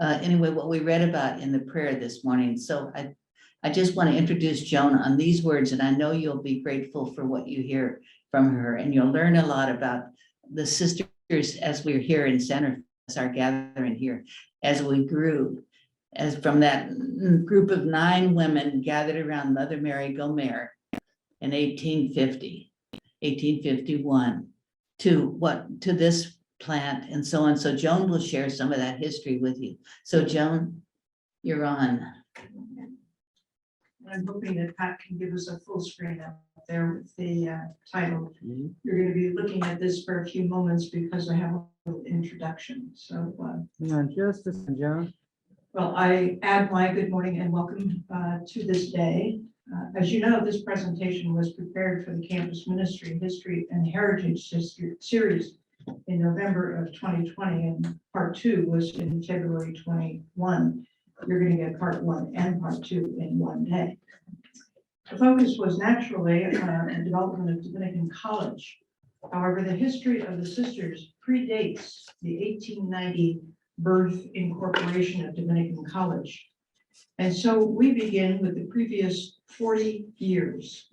anyway, what we read about in the prayer this morning. So I just want to introduce Joan on these words, and I know you'll be grateful for what you hear from her, and you'll learn a lot about the sisters as we're here in Santa Fe, our gathering here, as we grew, as from that group of 9 women gathered around Mother Mary Gomer in 1851, to this plant and so on. So Joan will share some of that history with you. So Joan, you're on. I'm hoping that Pat can give us a full screen up there with the title. You're going to be looking at this for a few moments because I have a little introduction. So, Just a second, Joan. well, I add my good morning and welcome to this day. As you know, this presentation was prepared for the Campus Ministry History and Heritage Series in November of 2020, and part 2 was in February 21. You're going to get part 1 and part 2 in one day. The focus was naturally the development of Dominican College. However, the history of the sisters predates the 1890 birth incorporation of Dominican College. And so we begin with the previous 40 years.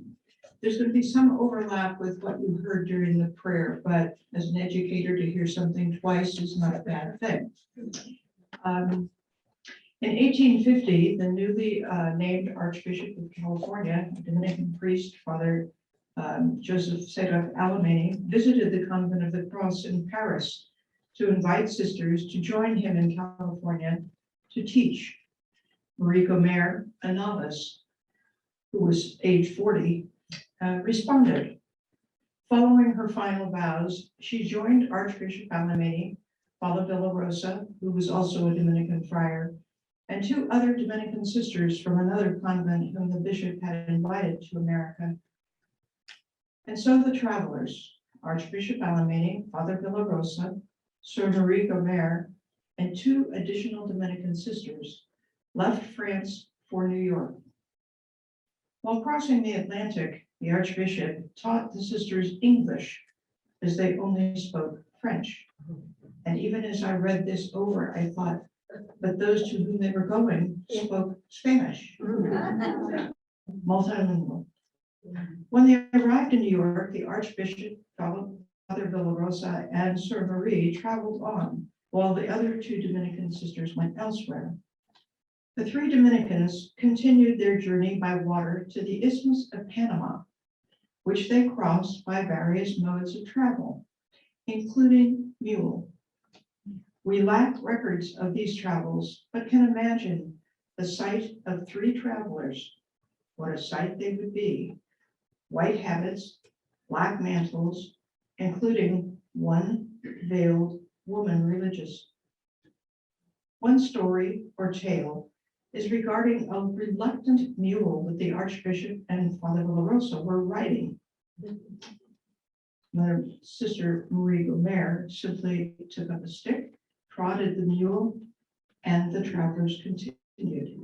There's going to be some overlap with what you heard during the prayer, but as an educator, to hear something twice is not a bad thing. In 1850, the newly named Archbishop of California, a Dominican priest, Father Joseph Seraf Alamany, visited the Convent of the Cross in Paris to invite sisters to join him in California to teach. Marie Gomer, a novice who was age 40, responded. Following her final vows, she joined Archbishop Alamany, Father Villarosa, who was also a Dominican friar, and 2 other Dominican sisters from another convent whom the bishop had invited to America. And so the travelers, Archbishop Alamany, Father Villarosa, Sir Marie Gomer, and 2 additional Dominican sisters, left France for New York. While crossing the Atlantic, the Archbishop taught the sisters English, as they only spoke French. And even as I read this over, I thought, but those to whom they were going spoke Spanish. Multilingual. When they arrived in New York, the Archbishop, Father Villarosa, and Sir Marie traveled on, while the other 2 Dominican sisters went elsewhere. The 3 Dominicans continued their journey by water to the Isthmus of Panama, which they crossed by various modes of travel, including mule. We lack records of these travels, but can imagine the sight of 3 travelers. What a sight they would be. White habits, black mantles, including 1 veiled woman religious. One story or tale is regarding a reluctant mule that the Archbishop and Father Villarosa were riding. Mother Sister Marie Gomer simply took up a stick, prodded the mule, and the travelers continued.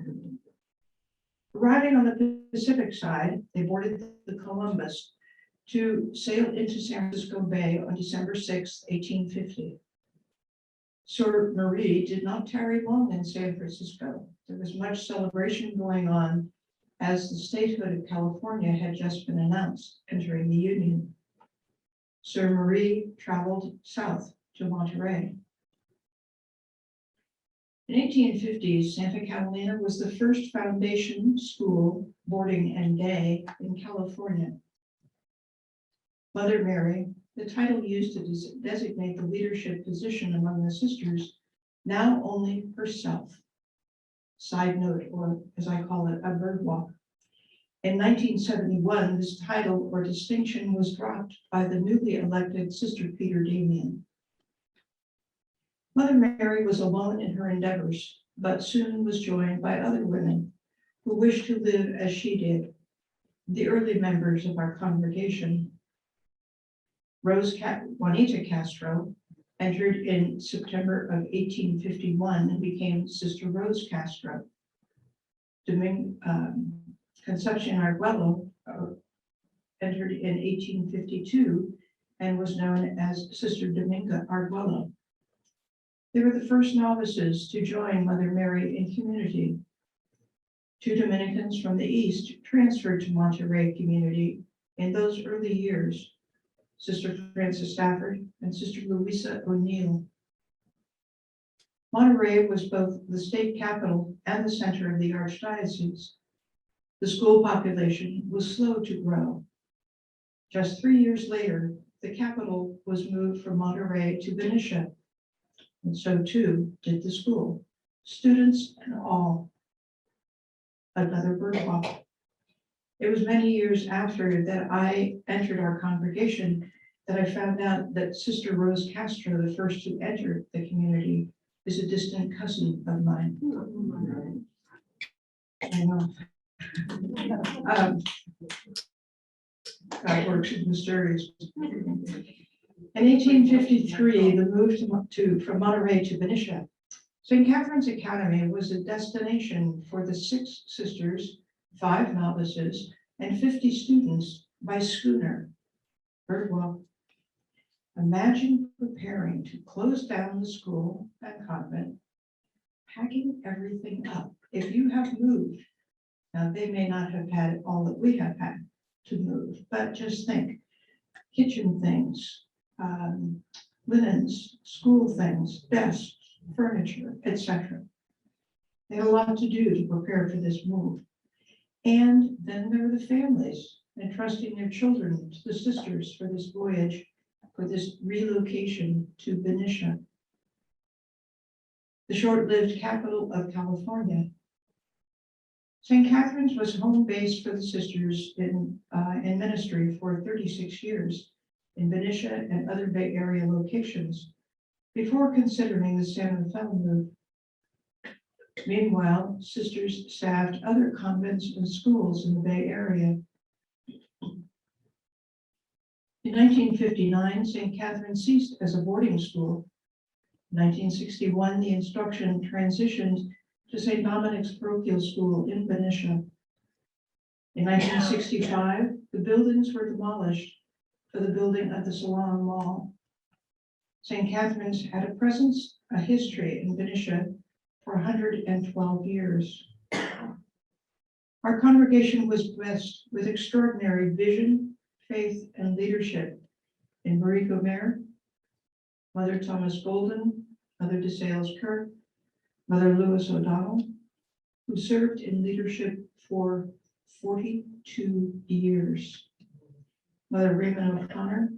Arriving on the Pacific side, they boarded the Columbus to sail into San Francisco Bay on December 6, 1850. Sir Marie did not tarry long in San Francisco. There was much celebration going on as the statehood of California had just been announced, entering the Union. Sir Marie traveled south to Monterey. In 1850, Santa Catalina was the first foundation school, boarding and day in California. Mother Mary, the title used to designate the leadership position among the sisters, now only herself. Side note, or as I call it, a bird walk. In 1971, this title or distinction was dropped by the newly elected Sister Peter Damian. Mother Mary was alone in her endeavors, but soon was joined by other women who wished to live as she did. The early members of our congregation, Juanita Castro, entered in September of 1851 and became Sister Rose Castro. Concepcion Arguello entered in 1852 and was known as Sister Dominga Arguello. They were the first novices to join Mother Mary in community. 2 Dominicans from the East transferred to Monterey Community in those early years, Sister Frances Stafford and Sister Louisa O'Neill. Monterey was both the state capital and the center of the archdiocese. The school population was slow to grow. Just 3 years later, the capital was moved from Monterey to Venetia, and so too did the school, students and all. Another bird walk. It was many years after that I entered our congregation that I found out that Sister Rose Castro, the first to enter the community, is a distant cousin of mine. I know. God works in mysterious. In 1853, the move from Monterey to Venetia, St. Catherine's Academy was a destination for the 6 sisters, 5 novices, and 50 students by schooner. Birdwell. Imagine preparing to close down the school and convent, packing everything up. If you have moved, now they may not have had all that we have had to move, but just think, kitchen things, linens, school things, desks, furniture, etc. They had a lot to do to prepare for this move. And then there are the families entrusting their children to the sisters for this voyage, for this relocation to Venetia, the short-lived capital of California. St. Catherine's was home base for the sisters in ministry for 36 years in Venetia and other Bay Area locations before considering the San Rafael move. Meanwhile, sisters staffed other convents and schools in the Bay Area. In 1959, St. Catherine ceased as a boarding school. In 1961, the instruction transitioned to St. Dominic's Parochial School in Venetia. In 1965, the buildings were demolished for the building of the Salon Mall. St. Catherine's had a presence, a history in Venetia for 112 years. Our congregation was blessed with extraordinary vision, faith, and leadership in Marie Gomer, Mother Thomas Golden, Mother DeSales Kirk, Mother Lewis O'Donnell, who served in leadership for 42 years. Mother Raymond O'Connor,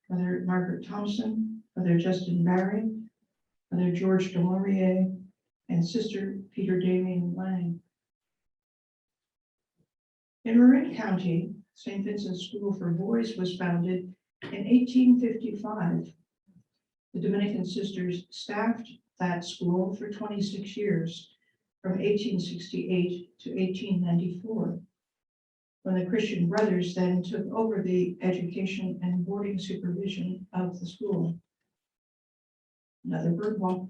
Mother Margaret Thompson, Mother Justin Barry, Mother George Delorier, and Sister Peter Damien Lang. In Marin County, St. Vincent's School for Boys was founded in 1855. The Dominican sisters staffed that school for 26 years, from 1868 to 1894, when the Christian Brothers then took over the education and boarding supervision of the school. Another bird walk.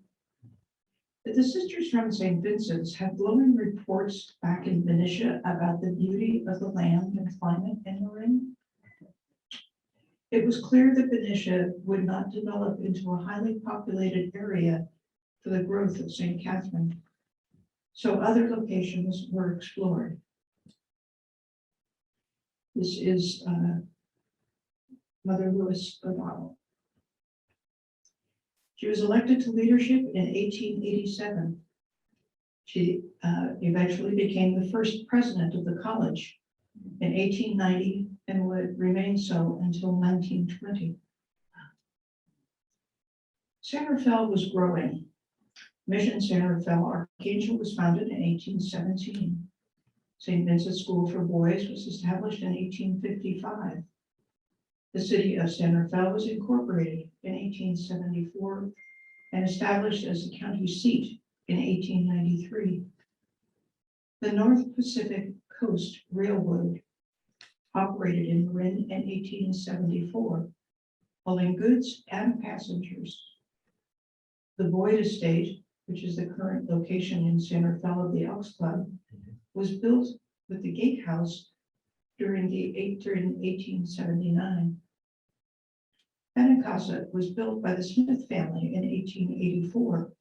The sisters from St. Vincent's had glowing reports back in Venetia about the beauty of the land and climate in Marin. It was clear that Venetia would not develop into a highly populated area for the growth of St. Catherine, so other locations were explored. This is Mother Lewis O'Donnell. She was elected to leadership in 1887. She eventually became the first president of the college in 1890 and would remain so until 1920. San Rafael was growing. Mission San Rafael Archangel was founded in 1817. St. Vincent's School for Boys was established in 1855. The city of San Rafael was incorporated in 1874 and established as the county seat in 1893. The North Pacific Coast Railroad operated in Marin in 1874, hauling goods and passengers. The Boyd Estate, which is the current location in San Rafael of the Elks Club, was built with the gatehouse during 1879. Benicasa was built by the Smith family in 1884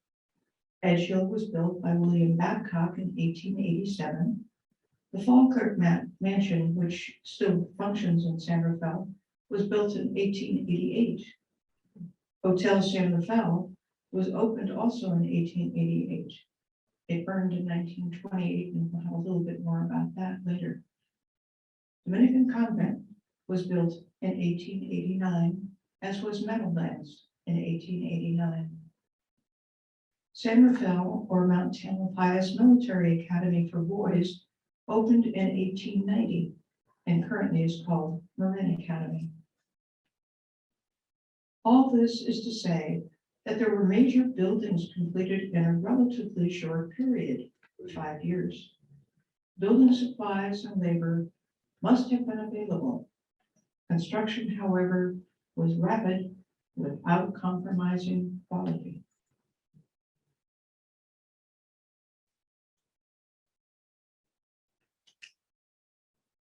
Edge Hill was built by William Babcock in 1887. The Falkirk Mansion, which still functions in San Rafael, was built in 1888. Hotel San Rafael was opened also in 1888. It burned in 1928, and we'll have a little bit more about that later. Dominican Convent was built in 1889, as was Meadowlands in 1889. San Rafael, or Mount Tamalpais Military Academy for Boys, opened in 1890 and currently is called Marin Academy. All this is to say that there were major buildings completed in a relatively short period, 5 years. Building supplies and labor must have been available. Construction, however, was rapid without compromising quality.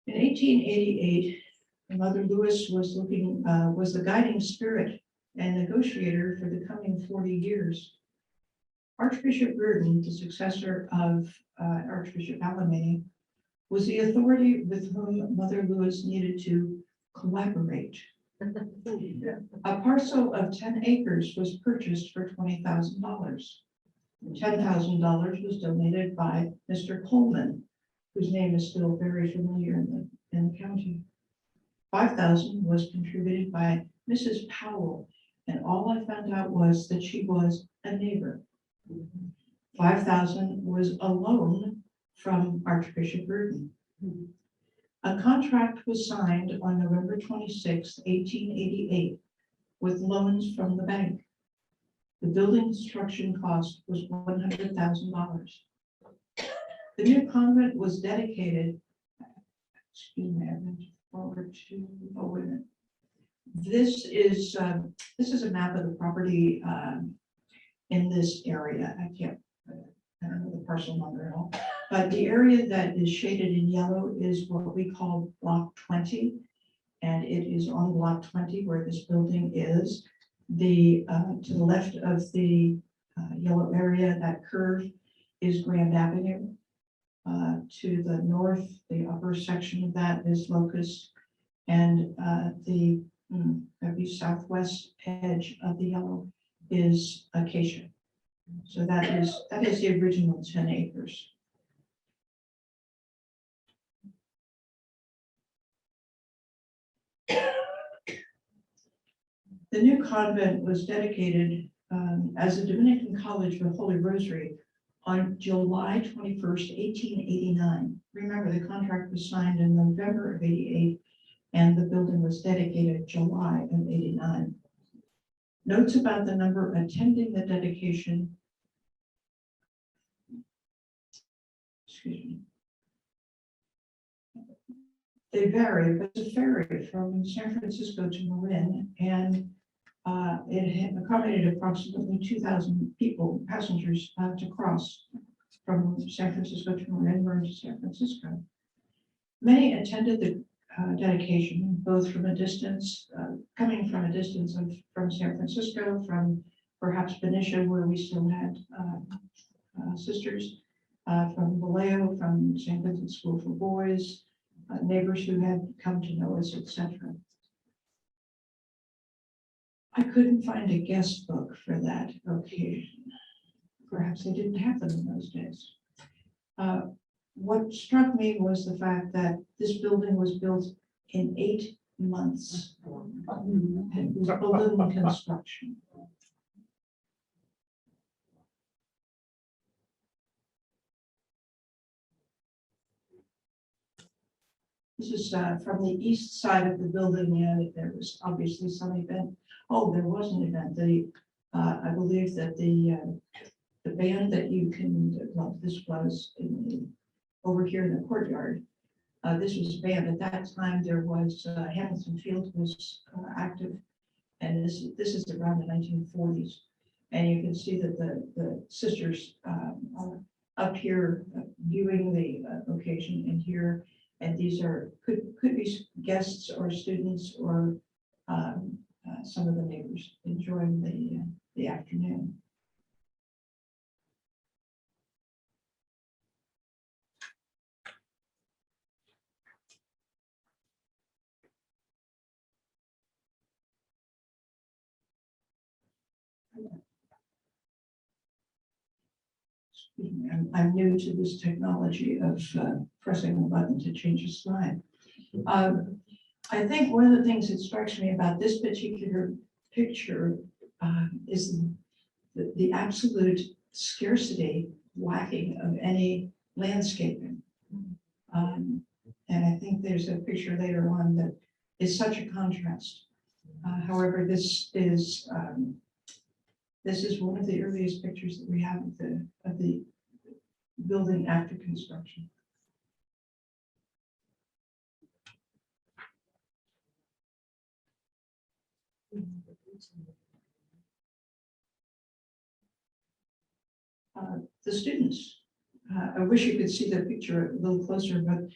In 1888, Mother Lewis was the guiding spirit and negotiator for the coming 40 years. Archbishop Burden, the successor of Archbishop Alamany, was the authority with whom Mother Lewis needed to collaborate. A parcel of 10 acres was purchased for $20,000. $10,000 was donated by Mr. Coleman, whose name is still very familiar in the county. $5,000 was contributed by Mrs. Powell, and all I found out was that she was a neighbor. $5,000 was a loan from Archbishop Burden. A contract was signed on November 26, 1888, with loans from the bank. The building construction cost was $100,000. The new convent was dedicated, excuse me, I went forward to, oh, wait a minute. This is a map of the property in this area. I don't know the parcel number at all, but the area that is shaded in yellow is what we call block 20. And it is on block 20 where this building is. To the left of the yellow area, that curve is Grand Avenue. To the north, the upper section of that is Locust, and the southwest edge of the yellow is Acacia. So that is the original 10 acres. The new convent was dedicated as a Dominican College for Holy Rosary on July 21st, 1889. Remember, the contract was signed in November of 88, and the building was dedicated July of 89. Notes about the number attending the dedication, excuse me, they vary, but it's a ferry from San Francisco to Marin, and it had accommodated approximately 2,000 people, passengers, to cross from San Francisco to Marin to San Francisco. Many attended the dedication, both from a distance, coming from a distance from San Francisco, from perhaps Venetia, where we still had sisters, from Vallejo, from St. Vincent School for Boys, neighbors who had come to know us, etc. I couldn't find a guest book for that occasion. Perhaps they didn't have them in those days. What struck me was the fact that this building was built in 8 months. It was balloon construction. This is from the east side of the building, and there was obviously some event. Oh, there was an event. I believe that the band that you can, well, this was over here in the courtyard. This was a band. At that time, there was Hamilton Field was active, and this is around the 1940s. And you can see that the sisters are up here viewing the occasion, and here. And these are could be guests or students or some of the neighbors enjoying the afternoon. I'm new to this technology of pressing a button to change a slide. I think one of the things that strikes me about this particular picture is the absolute scarcity, lacking of any landscaping. And I think there's a picture later on that is such a contrast. However, this is one of the earliest pictures that we have of the building after construction. The students, I wish you could see the picture a little closer, but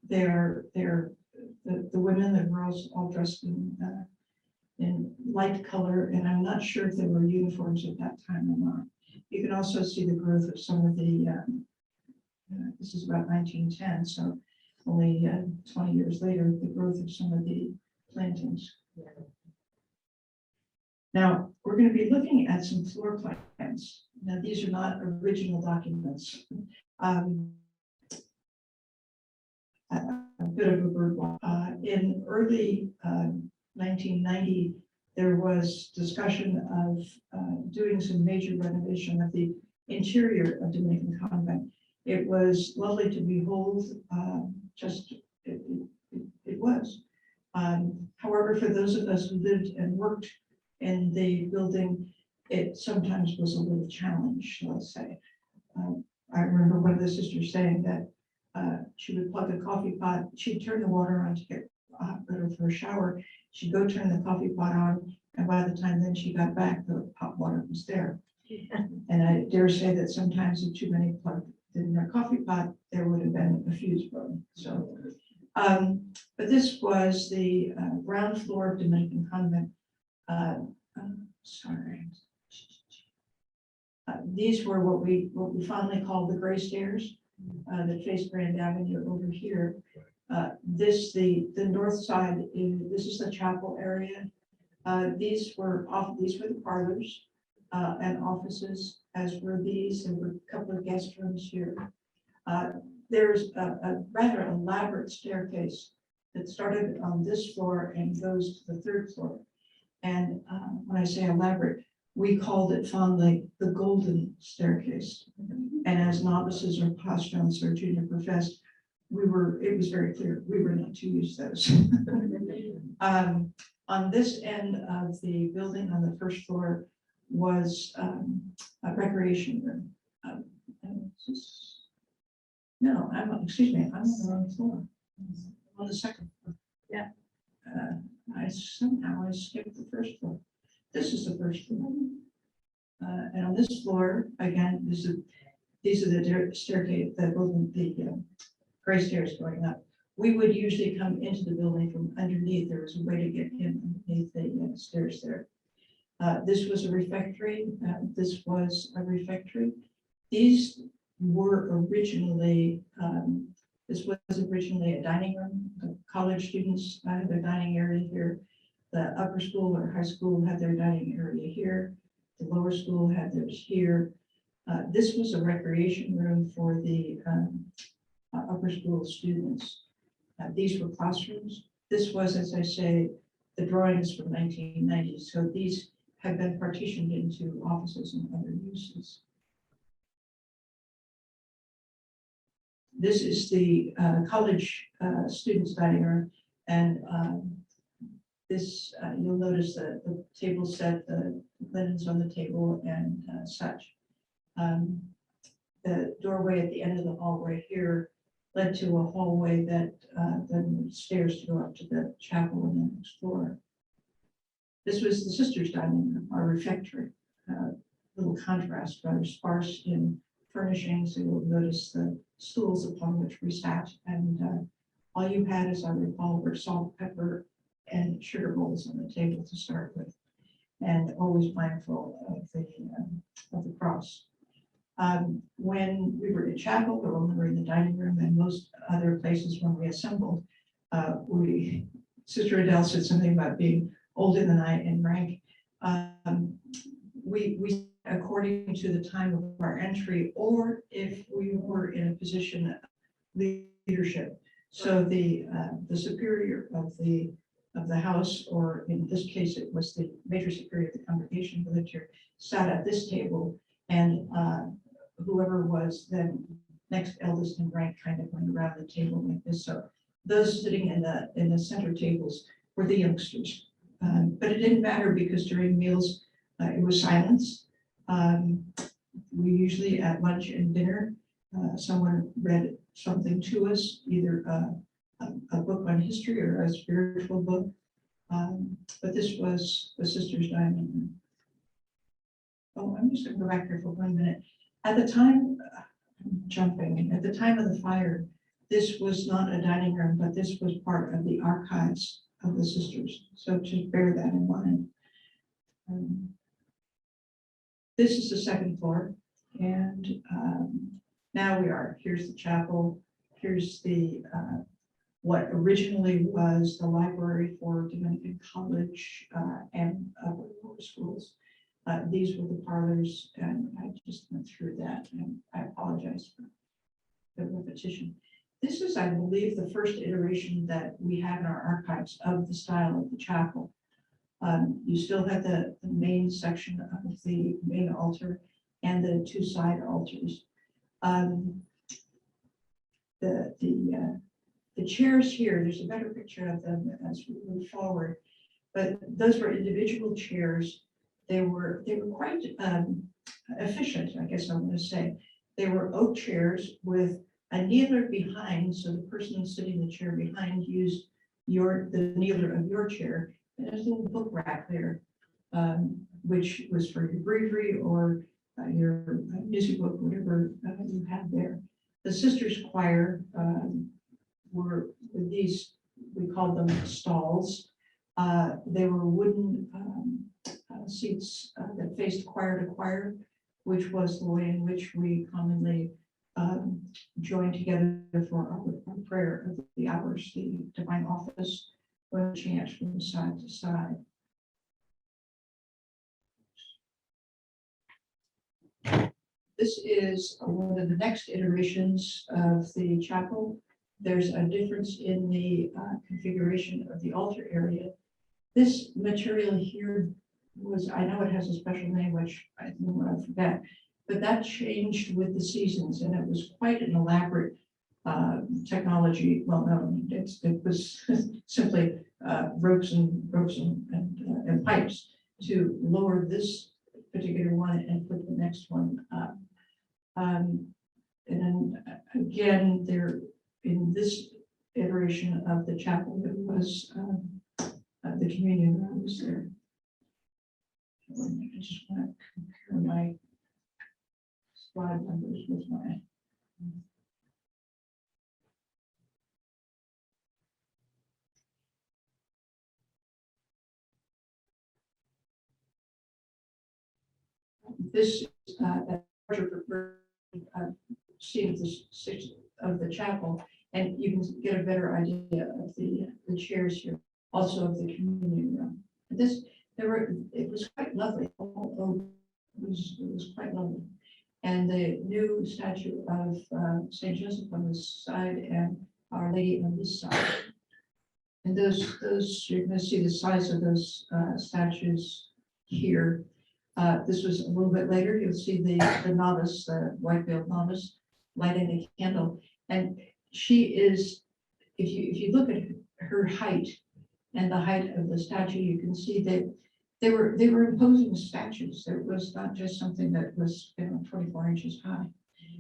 they're the women, the girls all dressed in light color, and I'm not sure if there were uniforms at that time or not. You can also see the growth of some of the, this is about 1910, so only 20 years later, the growth of some of the plantings. Now, we're going to be looking at some floor plans. Now, these are not original documents. A bit of a bird walk. In early 1990, there was discussion of doing some major renovation of the interior of Dominican Convent. It was lovely to behold, it was. However, for those of us who lived and worked in the building, it sometimes was a little challenge, let's say. I remember one of the sisters saying that she would plug a coffee pot, she'd turn the water on to get ready for a shower. She'd go turn the coffee pot on, and by the time then she got back, the hot water was there. And I dare say that sometimes if too many plugged in their coffee pot, there would have been a fuse blown. So, but this was the ground floor of Dominican Convent. These were what we fondly called the gray stairs that face Grand Avenue over here. The north side this is the chapel area. These were the parlors and offices, as were these. There were a couple of guest rooms here. There's a rather elaborate staircase that started on this floor and goes to the third floor. And when I say elaborate, we called it fondly the golden staircase. And as novices or postulants or junior professed, it was very clear we were not to use those. On this end of the building on the first floor was a recreation room. Excuse me, I'm on the wrong floor. On the second floor. Yeah. I skipped the first floor. This is the first floor. And on this floor, again, these are the staircase, the gray stairs going up. We would usually come into the building from underneath. There was a way to get in underneath the stairs there. This was a refectory. This was a refectory. These were originally, this was originally a dining room. College students had their dining area here. The upper school or high school had their dining area here. The lower school had theirs here. This was a recreation room for the upper school students. These were classrooms. This was, as I say, the drawings from 1990. So these have been partitioned into offices and other uses. This is the college students' dining room, and this you'll notice that the table set, the linens on the table, and such. The doorway at the end of the hallway here led to a hallway that then stairs to go up to the chapel on the next floor. This was the sisters' dining room, our refectory. Little contrast, rather sparse in furnishings. You'll notice the stools upon which we sat, and all you had, as I recall, were salt, pepper, and sugar bowls on the table to start with, and always mindful of the cross. When we were in chapel, or when we were in the dining room, and most other places when we assembled, Sister Adele said something about being older than I in rank. We according to the time of our entry, or if we were in a position of leadership. So the superior of the house, or in this case, it was the major superior of the congregation who lived here, sat at this table, and whoever was then next eldest in rank kind of went around the table like this. So those sitting in the center tables were the youngsters. But it didn't matter because during meals, it was silence. We usually at lunch and dinner, someone read something to us, either a book on history or a spiritual book. But this was the sisters' dining room. Oh, I'm just going to go back here for 1 minute. At the time, at the time of the fire, this was not a dining room, but this was part of the archives of the sisters. So to bear that in mind. This is the second floor, and now here's the chapel. Here's the what originally was the library for Dominican College and lower schools. These were the parlors, and I just went through that, and I apologize for the repetition. This is, I believe, the first iteration that we have in our archives of the style of the chapel. You still have the main section of the main altar and the two side altars. The chairs here, there's a better picture of them as we move forward, but those were individual chairs. They were quite efficient, I guess I want to say. They were oak chairs with a kneeler behind, so the person sitting in the chair behind used the kneeler of your chair. And there's a little book rack there, which was for your breviary or your music book, whatever you had there. The sisters' choir were with these, we called them stalls. They were wooden seats that faced choir to choir, which was the way in which we commonly joined together for our prayer of the hours, the divine office, or chant from side to side. This is one of the next iterations of the chapel. There's a difference in the configuration of the altar area. This material here was, I know it has a special name, which I forget, but that changed with the seasons, and it was quite an elaborate technology. Well, no, it was simply ropes and pipes to lower this particular one and put the next one up. And then again, there in this iteration of the chapel, it was the communion room was there. I just want to compare my slide numbers with my. This scene of the chapel, and you can get a better idea of the chairs here, also of the communion room. It was quite lovely. It was quite lovely. And the new statue of Saint Joseph on this side and Our Lady on this side. And those you're going to see the size of those statues here. This was a little bit later. You'll see the novice, the white-veiled novice, lighting a candle. And she is, if you look at her height and the height of the statue, you can see that they were imposing statues. There was not just something that was 24 inches high.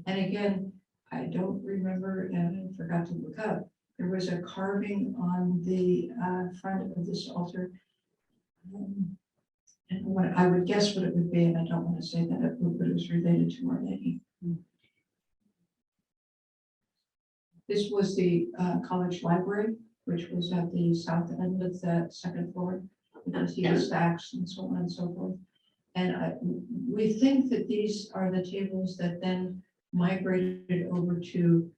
And again, I don't remember, and I forgot to look up. There was a carving on the front of this altar. And what I would guess what it would be, and I don't want to say that it was related to Our Lady. This was the college library, which was at the south end of that second floor. You can see the stacks and so on and so forth. And we think that these are the tables that then migrated over to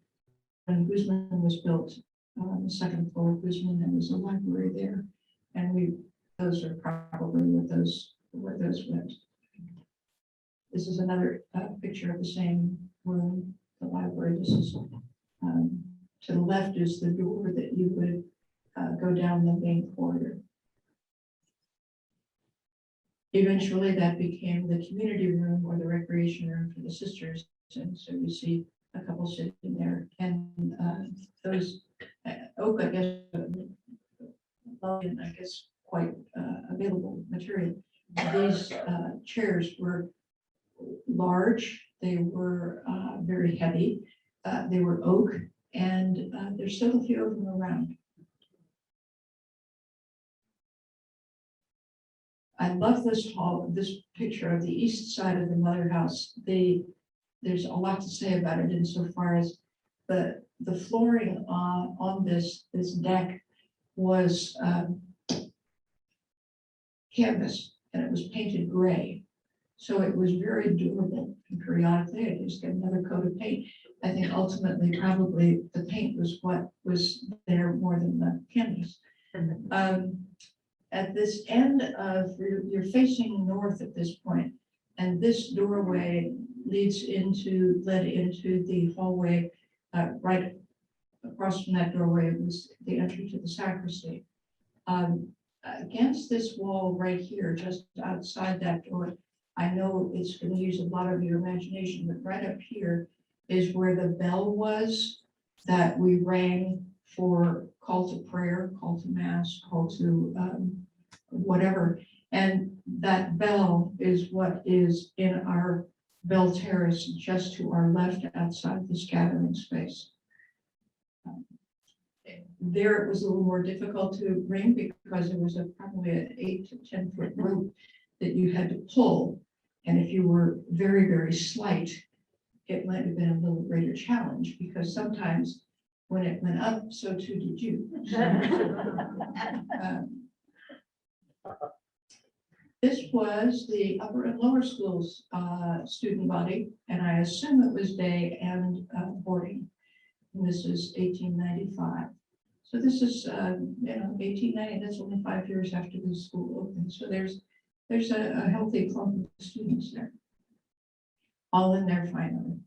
when Guzman was built on the second floor of Guzman. There was a library there, and those are probably where those went. This is another picture of the same room, the library. This is to the left is the door that you would go down the main corridor. Eventually, that became the community room or the recreation room for the sisters. And so you see a couple sitting there, and those oak, I guess, and I guess quite available material. These chairs were large, they were very heavy, they were oak, and there's still a few of them around. I love this hall, this picture of the east side of the mother house. There's a lot to say about it insofar as the flooring on this deck was canvas, and it was painted gray. So it was very durable, and periodically I just get another coat of paint. I think ultimately probably the paint was what was there more than the canvas. At this end of, you're facing north at this point, and this doorway led into the hallway. Right across from that doorway was the entry to the sacristy. Against this wall right here, just outside that door, I know it's going to use a lot of your imagination, but right up here is where the bell was that we rang for call to prayer, call to mass, call to whatever. And that bell is what is in our bell terrace just to our left outside this gathering space. There it was a little more difficult to ring because it was probably an 8 to 10 foot rope that you had to pull. And if you were very, very slight, it might have been a little greater challenge, because sometimes when it went up, so too did you. This was the upper and lower schools student body, and I assume it was day and boarding. And this is 1895. So this is 1890. That's only 5 years after the school opened. So there's a healthy clump of students there, all in there finally.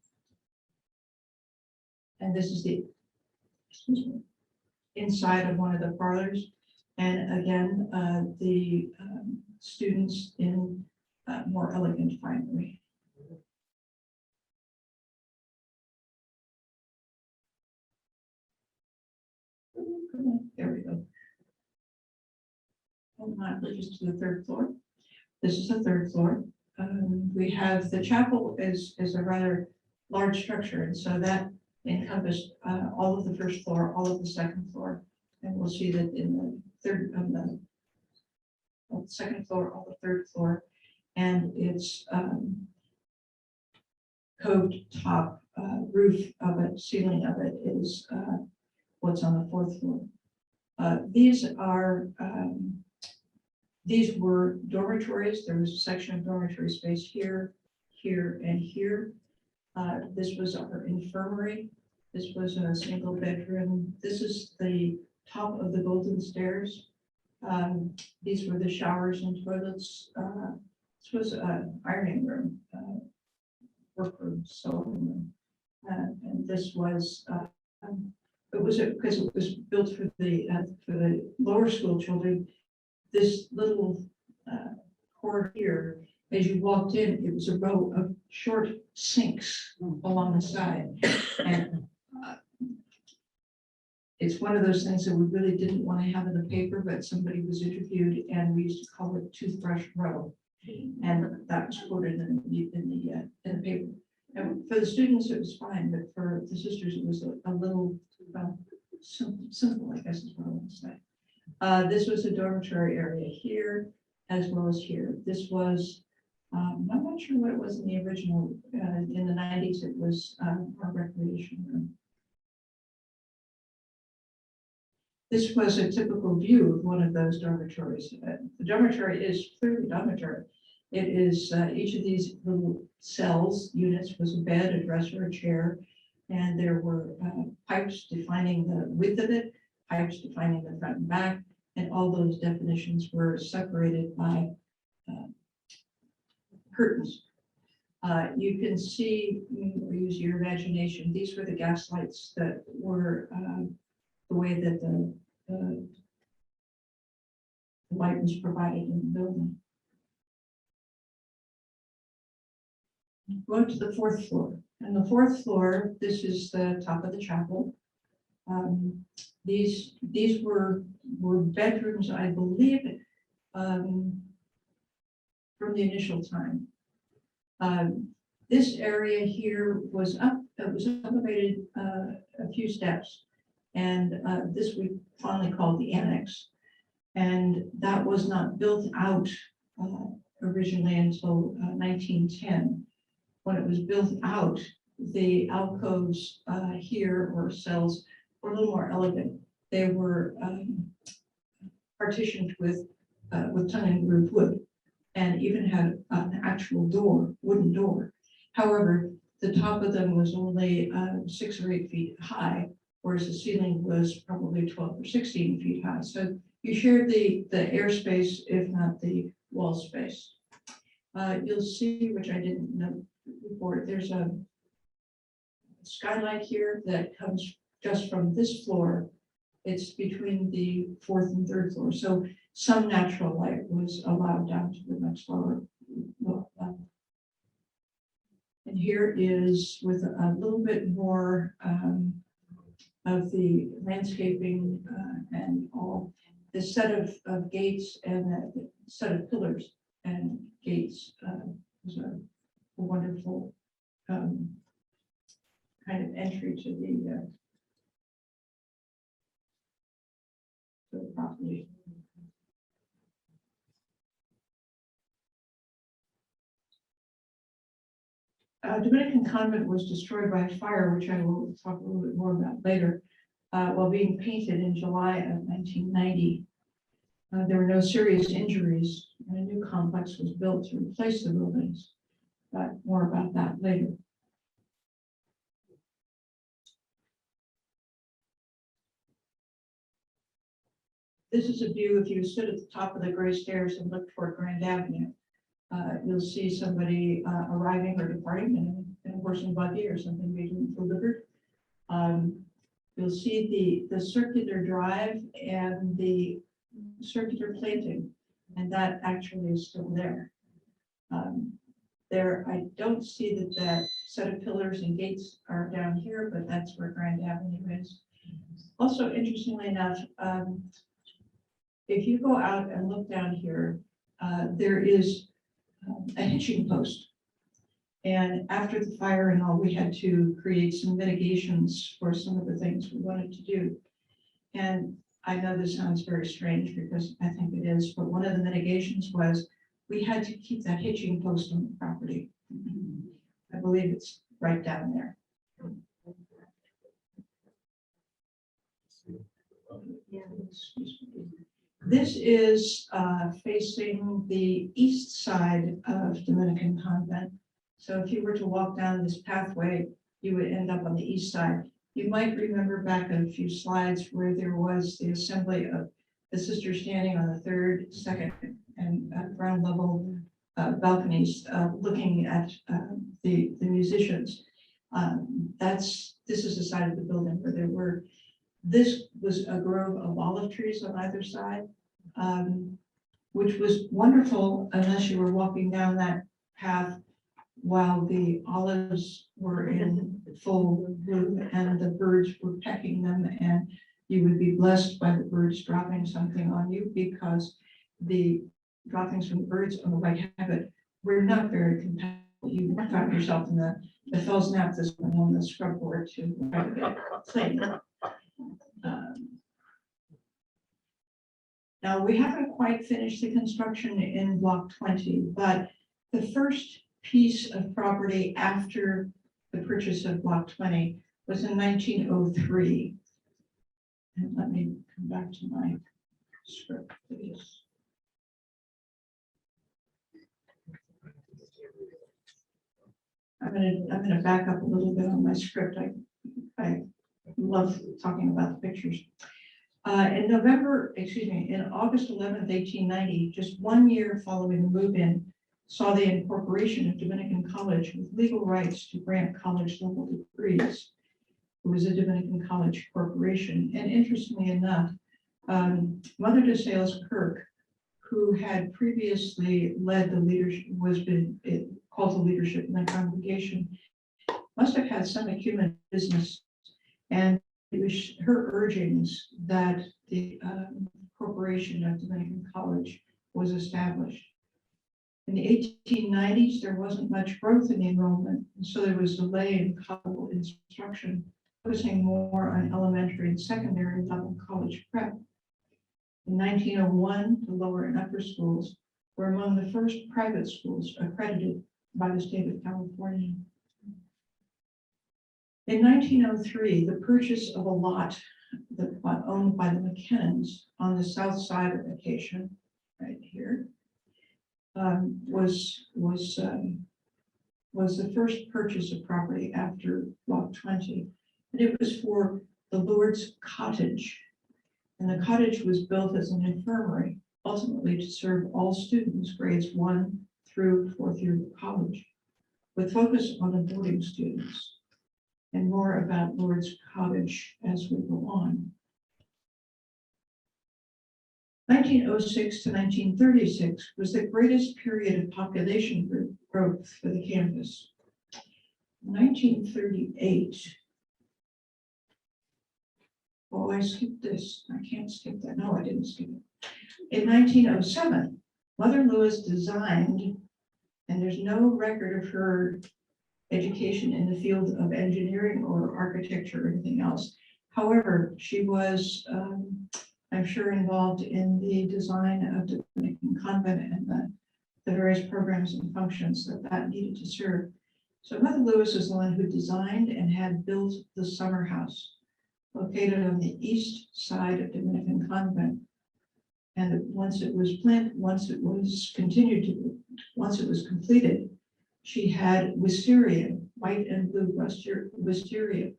And this is the inside of one of the parlors, and again the students in more elegant finery. There we go. Hold on, we're just to the third floor. This is the third floor. We have the chapel is a rather large structure, and so that encompassed all of the first floor, all of the second floor, and we'll see that in the third second floor, all the third floor, and its coved top roof of it, ceiling of it is what's on the fourth floor. These were dormitories. There was a section of dormitory space here, here, and here. This was our infirmary. This was a single bedroom. This is the top of the golden stairs. These were the showers and toilets. This was an ironing room, workroom, sewing room. And this was, because it was built for the lower school children. This little corridor here, as you walked in, it was a row of short sinks along the side. And it's one of those things that we really didn't want to have in the paper, but somebody was interviewed and we used to call it Toothbrush Row. And that was quoted in the paper. And for the students, it was fine, but for the sisters, it was a little simple, I guess is what I want to say. This was a dormitory area here, as well as here. This was, I'm not sure what it was in the original, in the 90s, it was our recreation room. This was a typical view of one of those dormitories. The dormitory is clearly dormitory. It is each of these little cells, units, was a bed, a dresser, a chair, and there were pipes defining the width of it, pipes defining the front and back, and all those definitions were separated by curtains. You can see, or use your imagination, these were the gas lights that were the way that the light was provided in the building. Go to the fourth floor. And the fourth floor, this is the top of the chapel. These were bedrooms, I believe, from the initial time. This area here was elevated a few steps, and this we fondly called the Annex, and that was not built out originally until 1910. When it was built out, the alcoves here, or cells, were a little more elegant. They were partitioned with tongue and groove wood, and even had an actual door, wooden door. However, the top of them was only 6 or 8 feet high, whereas the ceiling was probably 12 or 16 feet high. So you shared the airspace, if not the wall space. You'll see, which I didn't know before, there's a skylight here that comes just from this floor. It's between the 4th and 3rd floor. So some natural light was allowed down to the next lower level. And here is with a little bit more of the landscaping and all, the set of gates and the set of pillars and gates was a wonderful kind of entry to the property. Dominican convent was destroyed by fire, which I will talk a little bit more about later, while being painted in July of 1990. There were no serious injuries, and a new complex was built to replace the buildings, but more about that later. This is a view if you stood at the top of the gray stairs and looked toward Grand Avenue. You'll see somebody arriving or departing in a horse and buggy or something being delivered. You'll see the circular drive and the circular planting, and that actually is still there. I don't see that set of pillars and gates are down here, but that's where Grand Avenue is. Also, interestingly enough, if you go out and look down here, there is a hitching post. And after the fire and all, we had to create some mitigations for some of the things we wanted to do. And I know this sounds very strange because I think it is, but one of the mitigations was we had to keep that hitching post on the property. I believe it's right down there. This is facing the east side of Dominican Convent. So if you were to walk down this pathway, you would end up on the east side. You might remember back a few slides where there was the assembly of the sisters standing on the 3rd, 2nd, and ground level balconies looking at the musicians. This is the side of the building where there were. This was a grove of olive trees on either side, which was wonderful unless you were walking down that path while the olives were in full bloom and the birds were pecking them, and you would be blessed by the birds dropping something on you, because the droppings from the birds on the white habit were not very compatible. You found yourself in the fell's nap this one on the scrub board to try to get clean. Now, we haven't quite finished the construction in block 20, but the first piece of property after the purchase of block 20 was in 1903. And let me come back to my script, please. I'm gonna back up a little bit on my script. I love talking about the pictures. In August 11th, 1890, just 1 year following the move-in, saw the incorporation of Dominican College with legal rights to grant college level degrees. It was a Dominican College corporation. And interestingly enough, Mother de Sales Kirk, who had previously led the leadership, called the leadership in the congregation, must have had some acumen business. And it was her urgings that the corporation of Dominican College was established. In the 1890s, there wasn't much growth in the enrollment, and so there was delay in college instruction, focusing more on elementary and secondary level college prep. In 1901, the lower and upper schools were among the first private schools accredited by the state of California. In 1903, the purchase of a lot that owned by the McKinnons on the south side of Acacia, right here, was the first purchase of property after Block 20, and it was for the Lourdes Cottage, and the cottage was built as an infirmary, ultimately to serve all students grades 1 through 4th year of college, with focus on the boarding students. And more about Lourdes Cottage as we go on. 1906 to 1936 was the greatest period of population growth for the campus. 1938. Oh, I skipped this. I can't skip that. No, I didn't skip it. In 1907, Mother Lewis designed, and there's no record of her education in the field of engineering or architecture or anything else. However, she was, I'm sure, involved in the design of the Dominican convent and the various programs and functions that needed to serve. So Mother Lewis is the one who designed and had built the summer house located on the east side of Dominican convent. And once it was completed, she had wisteria, white and blue wisteria.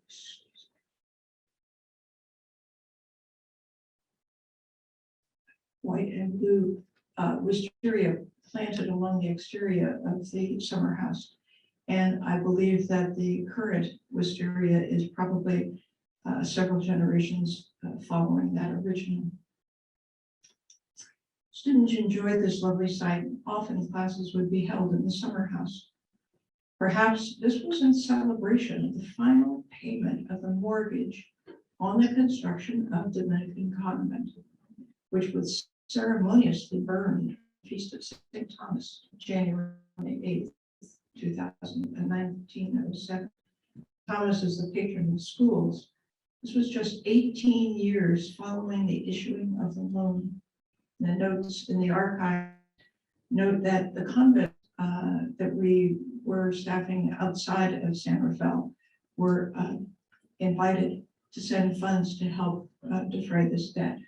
White and blue wisteria planted along the exterior of the summer house. And I believe that the current wisteria is probably several generations following that original. Students enjoyed this lovely site. Often classes would be held in the summer house. Perhaps this was in celebration of the final payment of the mortgage on the construction of Dominican convent, which was ceremoniously burned Feast of St. Thomas, January 8th, 1907. Thomas is the patron of schools. This was just 18 years following the issuing of the loan. The notes in the archive note that the convent that we were staffing outside of San Rafael were invited to send funds to help defray this debt.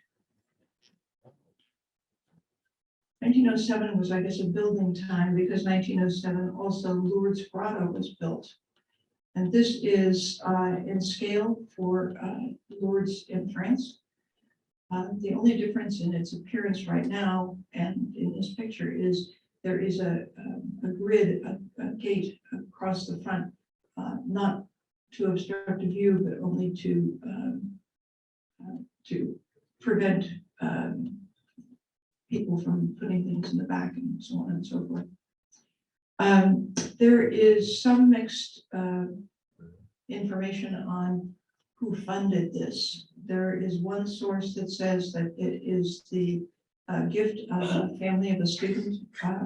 1907 was, I guess, a building time because 1907 also Lourdes Grotto was built. And this is in scale for Lourdes in France. The only difference in its appearance right now and in this picture is there is a grid, a gate across the front, not to obstruct a view, but only to prevent people from putting things in the back and so on and so forth. There is some mixed information on who funded this. There is one source that says that it is the gift of a family of a student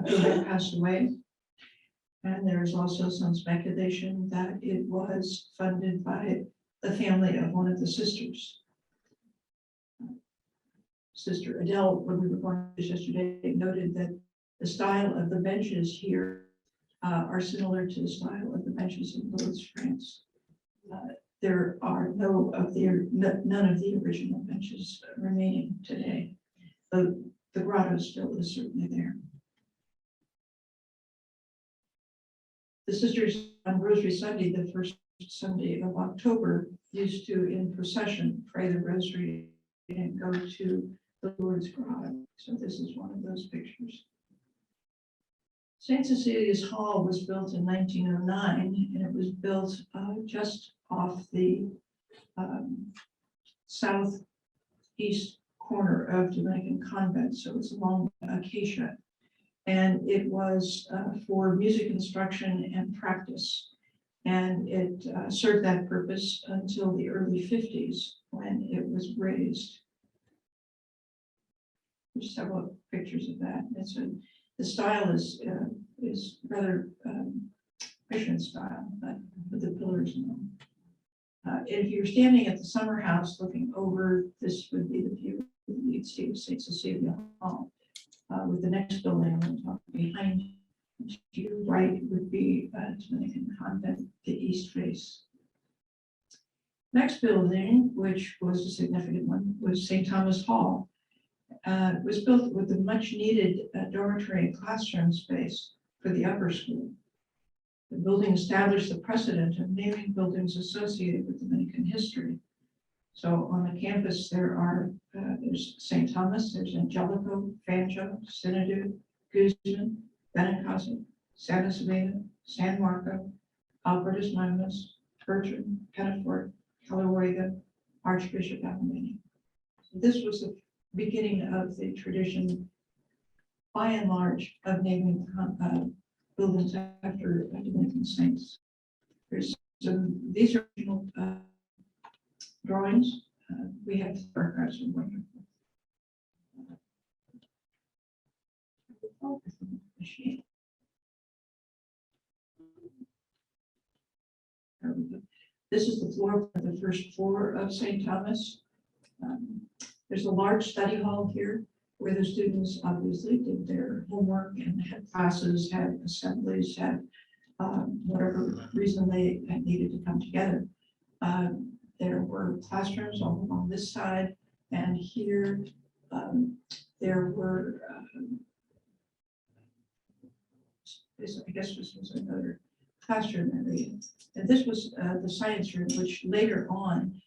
who had passed away. And there's also some speculation that it was funded by the family of one of the sisters. Sister Adele, when we were going to this yesterday, noted that the style of the benches here are similar to the style of the benches in Lourdes, France. There are none of the original benches remaining today. The grotto still is certainly there. The sisters on Rosary Sunday, the first Sunday of October, used to, in procession, pray the rosary and go to the Lourdes grotto. So this is one of those pictures. St. Cecilia's Hall was built in 1909, and it was built just off the southeast corner of Dominican Convent, so it's along Acacia. And it was for music instruction and practice. And it served that purpose until the early 50s when it was raised. There's several pictures of that. The style is rather Christian style, but with the pillars and all. If you're standing at the summer house looking over, this would be the view you'd see of St. Cecilia Hall. With the next building on the top behind to your right would be Dominican Convent, the east face. Next building, which was a significant one, was St. Thomas Hall. It was built with the much needed dormitory and classroom space for the upper school. The building established the precedent of naming buildings associated with Dominican history. So on the campus, there's St. Thomas, there's Angelico, Fanjo, Synodue, Guzman, Benincasa, Santa Sabina, San Marco, Albertus Magnus, Bertrand, Pettifort, Calahuega, Archbishop Alamany. So this was the beginning of the tradition, by and large, of naming buildings after Dominican saints. These are original drawings. We have archives are wonderful. This is the floor of the first floor of St. Thomas. There's a large study hall here where the students obviously did their homework and had classes, had assemblies, had whatever reason they needed to come together. There were classrooms all along this side, and here there were, I guess this was another classroom area. And this was the science room, which later on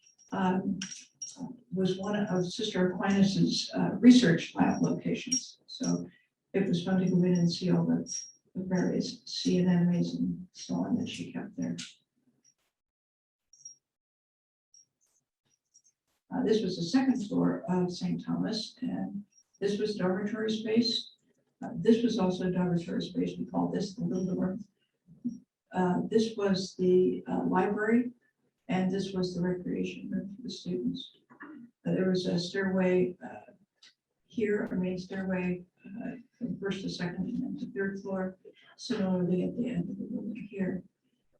was one of Sister Aquinas's research lab locations. So it was fun to go in and see all the various sea anemones and so on that she kept there. This was the second floor of St. Thomas, and this was dormitory space. This was also dormitory space. We call this the Little Dorm. This was the library, and this was the recreation room for the students. There was a stairway here, a main stairway from first to second and then to third floor, similarly at the end of the building here.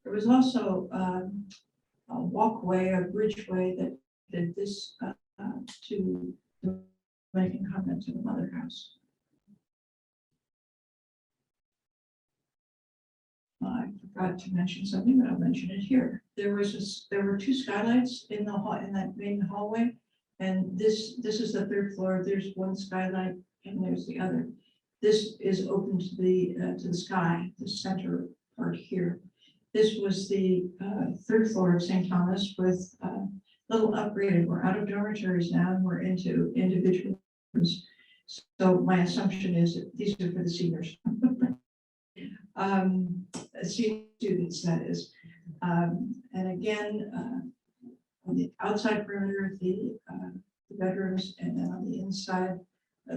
There was also a walkway, a bridgeway that did this to the Dominican Convent to the Mother House. I forgot to mention something, but I'll mention it here. There were two skylights in the hall, in that main hallway, and this is the third floor. There's one skylight, and there's the other. This is open to the sky, the center part here. This was the third floor of St. Thomas with little upgraded. We're out of dormitories now, and we're into individual rooms. So my assumption is that these are for the seniors. Senior students, that is. And again, on the outside perimeter of the bedrooms, and then on the inside,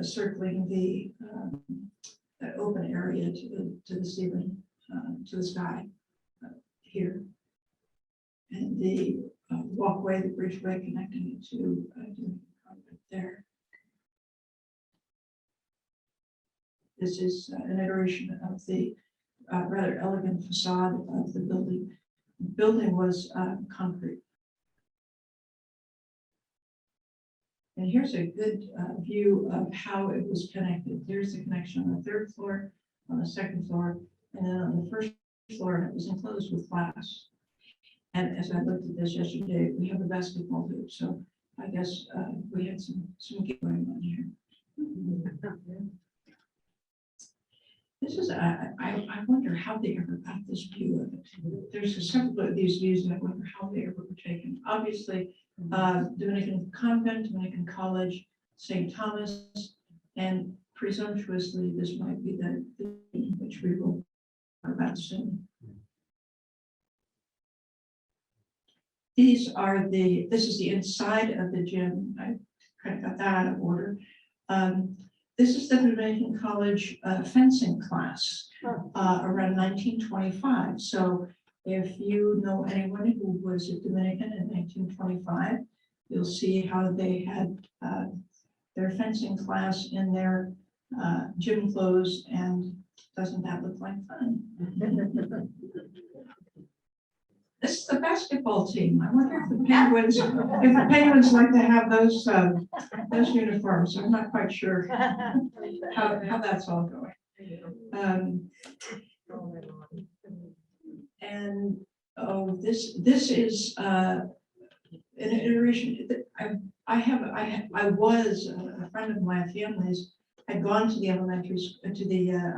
circling the open area to the ceiling, to the sky here. And the walkway, the bridgeway connecting it to the convent there. This is an iteration of the rather elegant facade of the building. The building was concrete. And here's a good view of how it was connected. There's the connection on the third floor, on the second floor, and then on the first floor, it was enclosed with glass. And as I looked at this yesterday, we have a basketball hoop, so I guess we had some game going on here. This is, I wonder how they ever got this view of it. There's several of these views, and I wonder how they ever were taken. Obviously, Dominican Convent, Dominican College, St. Thomas, and presumptuously, this might be the which we will talk about soon. This is the inside of the gym. I kind of got that out of order. This is the Dominican College fencing class around 1925. So if you know anyone who was a Dominican in 1925, you'll see how they had their fencing class in their gym clothes, and doesn't that look like fun? This is the basketball team. I wonder if the Penguins like to have those uniforms. I'm not quite sure how that's all going. And this is an iteration. I was a friend of my family's. Had gone to the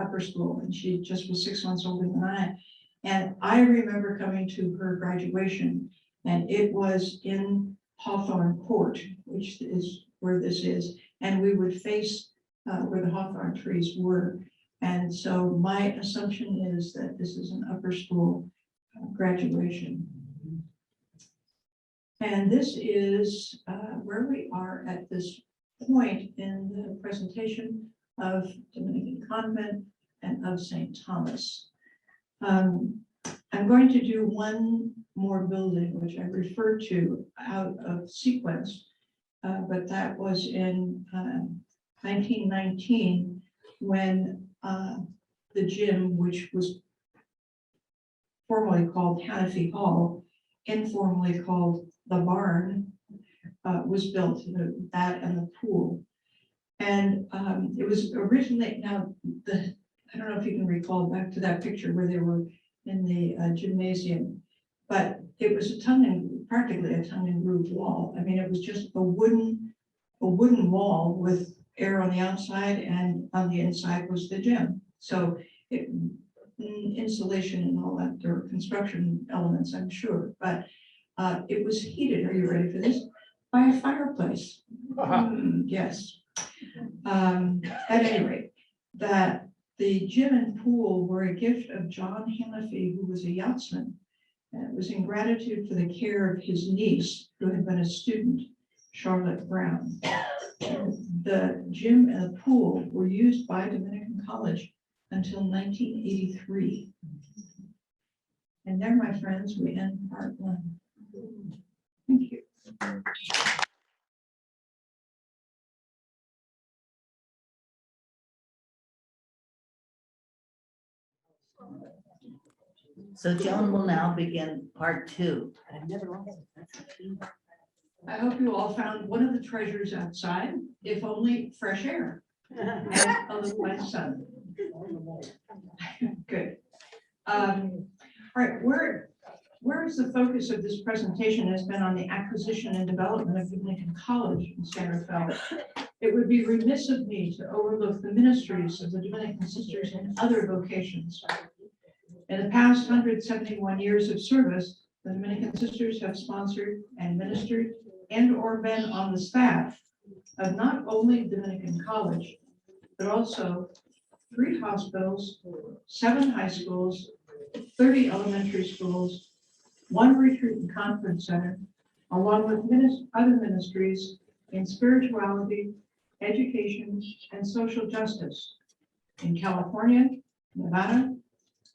upper school, and she just was 6 months older than I. And I remember coming to her graduation, and it was in Hawthorne Court, which is where this is, and we would face where the hawthorn trees were. And so my assumption is that this is an upper school graduation. And this is where we are at this point in the presentation of Dominican Convent and of St. Thomas. I'm going to do one more building, which I referred to out of sequence, but that was in 1919 when the gym, which was formerly called Hanafy Hall, informally called the Barn, was built, that and the pool. And it was originally, I don't know if you can recall back to that picture where they were in the gymnasium, but it was practically a tongue and groove wall. I mean, it was just a wooden wall with air on the outside, and on the inside was the gym. So insulation and all that, there were construction elements, I'm sure, but it was heated. Are you ready for this? By a fireplace. Yes. At any rate, that the gym and pool were a gift of Joan Hanna, who was a yachtsman, and it was in gratitude for the care of his niece, who had been a student, Charlotte Brown. The gym and the pool were used by Dominican College until 1983. And there, my friends, we end part one. Thank you. So Joan will now begin part two. I hope you all found one of the treasures outside, if only fresh air and a little light sun. Good. All right, where is the focus of this presentation has been on the acquisition and development of Dominican College in Santa Fe. It would be remiss of me to overlook the ministries of the Dominican sisters in other vocations. In the past 171 years of service, the Dominican sisters have sponsored and ministered and or been on the staff of not only Dominican College, but also 3 hospitals, 7 high schools, 30 elementary schools, 1 retreat and conference center, along with other ministries in spirituality, education, and social justice in California, Nevada,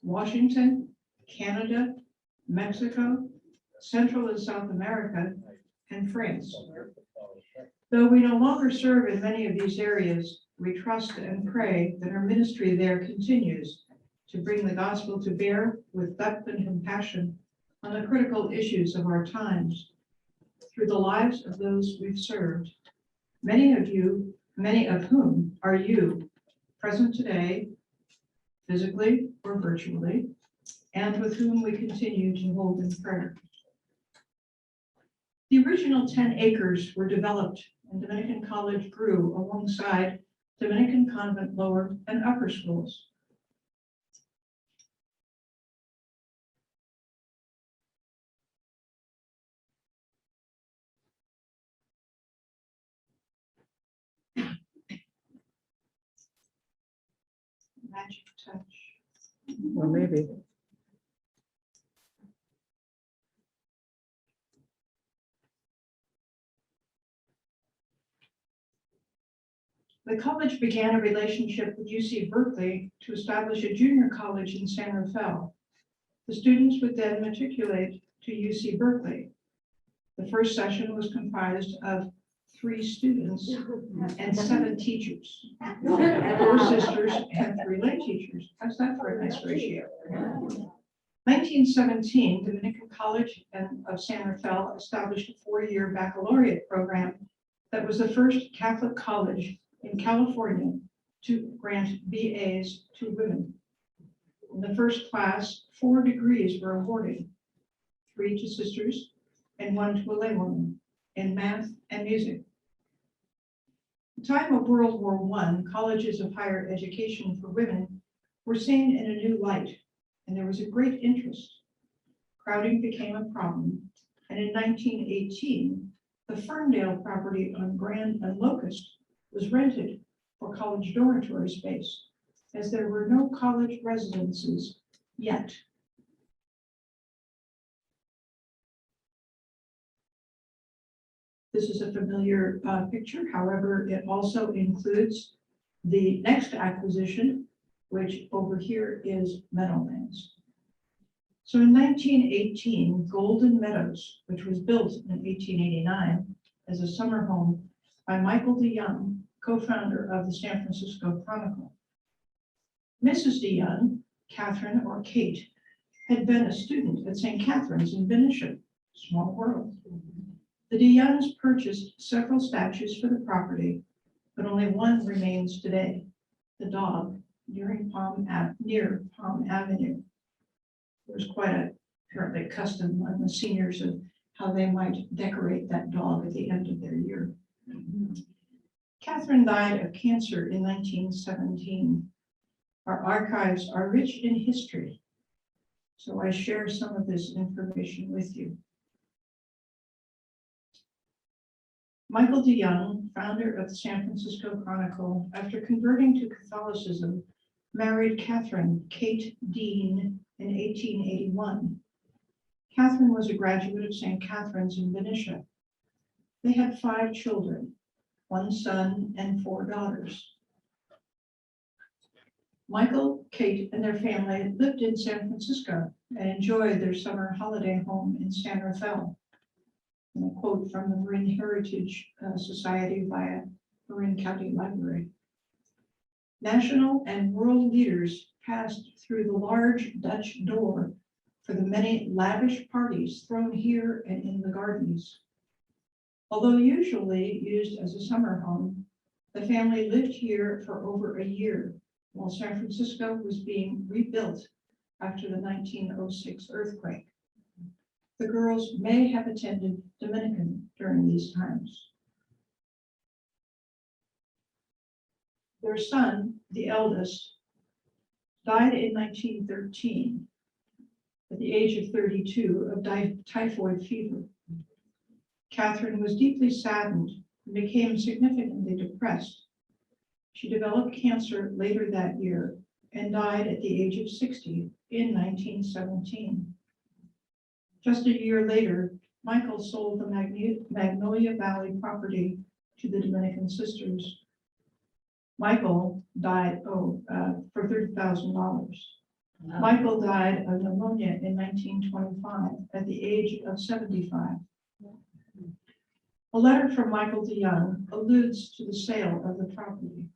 Washington, Canada, Mexico, Central and South America, and France. Though we no longer serve in many of these areas, we trust and pray that our ministry there continues to bring the gospel to bear with depth and compassion on the critical issues of our times through the lives of those we've served. Many of whom are you present today, physically or virtually, and with whom we continue to hold in prayer. The original 10 acres were developed and Dominican College grew alongside Dominican Convent lower and upper schools. magic touch. Well, maybe. The college began a relationship with UC Berkeley to establish a junior college in San Rafael. The students would then matriculate to UC Berkeley. The first session was comprised of 3 students and 7 teachers, 4 sisters and 3 lay teachers. How's that for a nice ratio? 1917, Dominican College of San Rafael established a 4-year baccalaureate program that was the first Catholic college in California to grant BAs to women. In the first class, 4 degrees were awarded, 3 to sisters and 1 to a laywoman in math and music. At the time of World War I, colleges of higher education for women were seen in a new light, and there was a great interest. Crowding became a problem, and in 1918, the Ferndale property on Grand and Locust was rented for college dormitory space, as there were no college residences yet. This is a familiar picture. However, it also includes the next acquisition, which over here is Meadowlands. So in 1918, Golden Meadows, which was built in 1889 as a summer home by Michael DeYoung, co-founder of the San Francisco Chronicle. Mrs. DeYoung, Catherine or Kate, had been a student at St. Catherine's in Venetia, small world. The DeYoungs purchased several statues for the property, but only one remains today, the dog near Palm Avenue. There's quite a apparently custom on the seniors of how they might decorate that dog at the end of their year. Catherine died of cancer in 1917. Our archives are rich in history, so I share some of this information with you. Michael DeYoung, founder of the San Francisco Chronicle, after converting to Catholicism, married Catherine Kate Dean in 1881. Catherine was a graduate of St. Catherine's in Venetia. They had 5 children, 1 son and 4 daughters. Michael, Kate, and their family lived in San Francisco and enjoyed their summer holiday home in San Rafael. And a quote from the Marin Heritage Society via Marin County Library. National and world leaders passed through the large Dutch door for the many lavish parties thrown here and in the gardens. Although usually used as a summer home, the family lived here for over a year while San Francisco was being rebuilt after the 1906 earthquake. The girls may have attended Dominican during these times. Their son, the eldest, died in 1913 at the age of 32 of typhoid fever. Catherine was deeply saddened and became significantly depressed. She developed cancer later that year and died at the age of 60 in 1917. Just a year later, Michael sold the Magnolia Valley property to the Dominican Sisters. Michael died for $30,000. Michael died of pneumonia in 1925 at the age of 75. A letter from Michael DeYoung alludes to the sale of the property.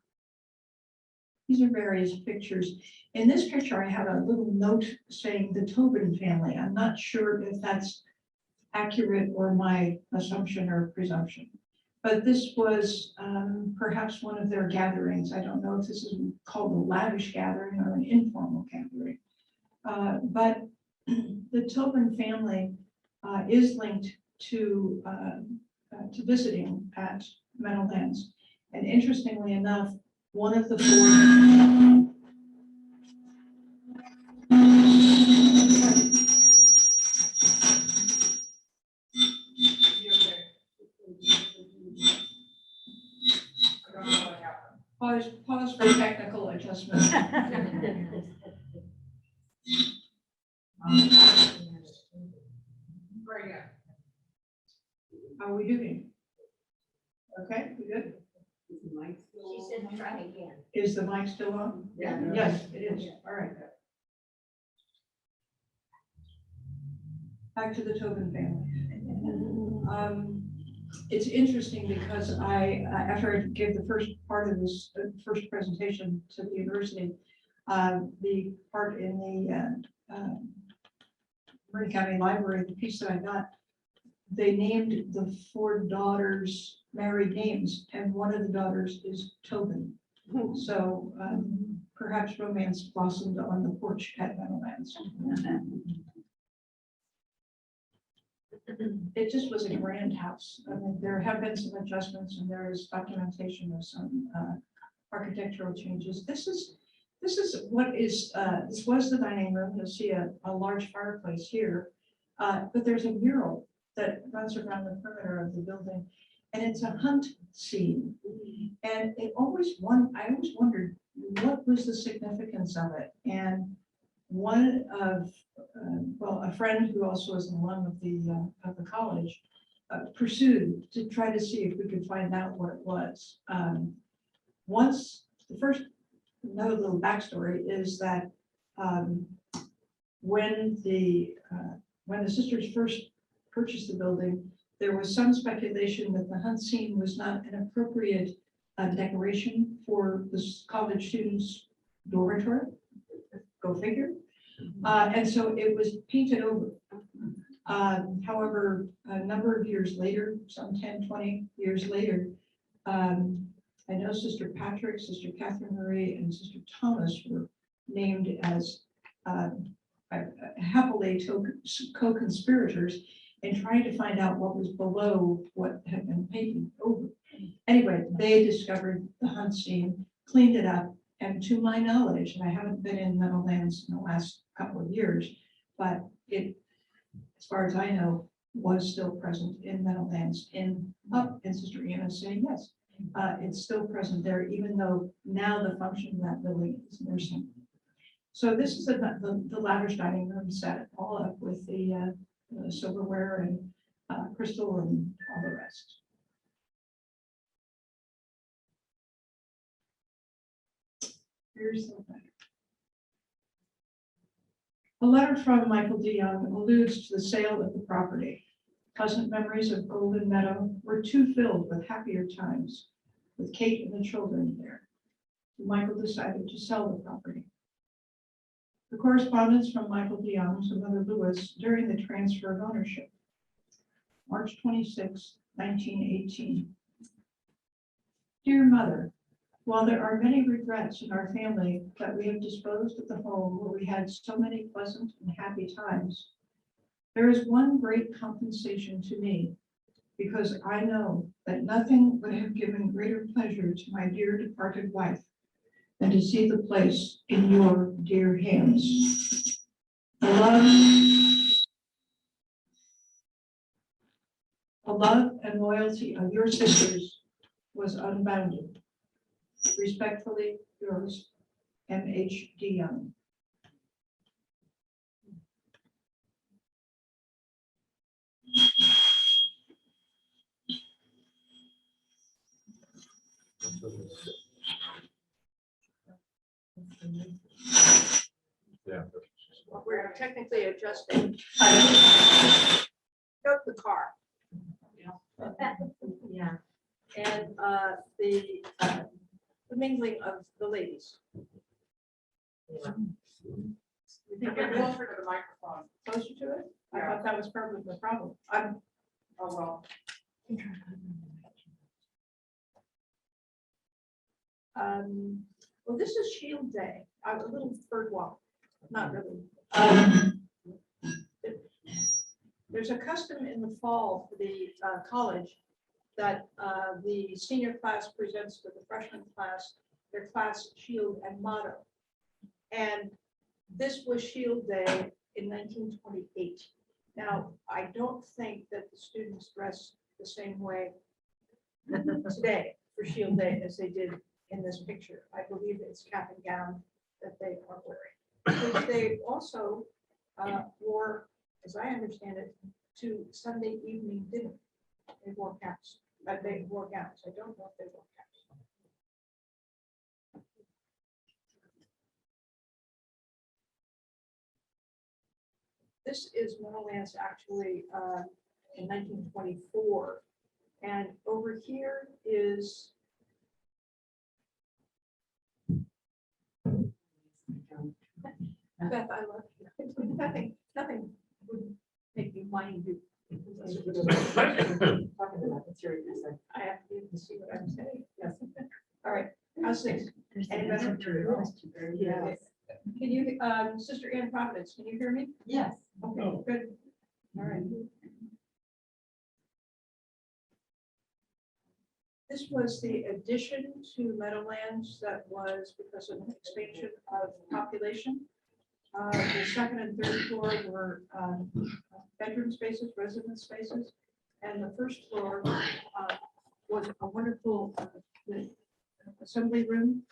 These are various pictures. In this picture, I have a little note saying the Tobin family. I'm not sure if that's accurate or my assumption or presumption. But this was perhaps one of their gatherings. I don't know if this is called a lavish gathering or an informal gathering. But the Tobin family is linked to visiting at Meadowlands. And interestingly enough, one of the 4 Pause for technical adjustment. How are we doing? Okay, we good? She said try again. Is the mic still on? Yeah. Yes, it is. All right. Back to the Tobin family. It's interesting because after I gave the first part of this first presentation to the university, the part in the Marin County Library, the piece that I got, they named the 4 daughters married names, and one of the daughters is Tobin. So perhaps romance blossomed on the porch at Meadowlands. It just was a grand house. I mean, there have been some adjustments, and there is documentation of some architectural changes. This was the dining room. You'll see a large fireplace here, but there's a mural that runs around the perimeter of the building, and it's a hunt scene. And I always wondered what was the significance of it. And one of a friend who also is an alum of the college pursued to try to see if we could find out what it was. Another little backstory is that when the sisters first purchased the building, there was some speculation that the hunt scene was not an appropriate decoration for the college students' dormitory. Go figure. And so it was painted over. However, a number of years later, some 10, 20 years later, I know Sister Patrick, Sister Catherine Marie, and Sister Thomas were named as happily co-conspirators in trying to find out what was below what had been painted over. Anyway, they discovered the hunt scene, cleaned it up, and to my knowledge, and I haven't been in Meadowlands in the last couple of years, but it, as far as I know, was still present in Meadowlands. And Sister Anna saying yes, it's still present there, even though now the function of that building is nursing. So this is the lavish dining room set all up with the silverware and crystal and all the rest. Here's the letter. A letter from Michael D. Young alludes to the sale of the property. Pleasant memories of Golden Meadow were too filled with happier times with Kate and the children there. Michael decided to sell the property. The correspondence from Michael D. Young to Mother Lewis during the transfer of ownership. March 26, 1918. Dear Mother, while there are many regrets in our family that we have disposed of the home where we had so many pleasant and happy times, there is one great compensation to me, because I know that nothing would have given greater pleasure to my dear departed wife than to see the place in your dear hands. The love and loyalty of your sisters was unbounded. Respectfully yours, M.H.D. Young. Yeah. We're technically adjusting. Go the car. Yeah. And the mingling of the ladies. You think you're closer to the microphone? Closer to it? I thought that was probably the problem. Oh, well. Well, this is Shield Day. A little bird walk. Not really. There's a custom in the fall for the college that the senior class presents to the freshman class their class shield and motto. And this was Shield Day in 1928. Now, I don't think that the students dress the same way today for Shield Day as they did in this picture. I believe it's cap and gown that they are wearing. Which they also wore, as I understand it, to Sunday evening dinner. They wore caps, but they wore gowns. I don't know if they wore caps. This is Meadowlands actually in 1924. And over here is Beth, I love you. Nothing would make me mind you. I have to even see what I'm saying. Yes. All right. How's things? Any better? Yes. Can you, Sister Ann Providence, can you hear me? Yes. Okay, good. All right. This was the addition to Meadowlands that was because of an expansion of population. The second and third floor were bedroom spaces, residence spaces, and the first floor was a wonderful assembly room,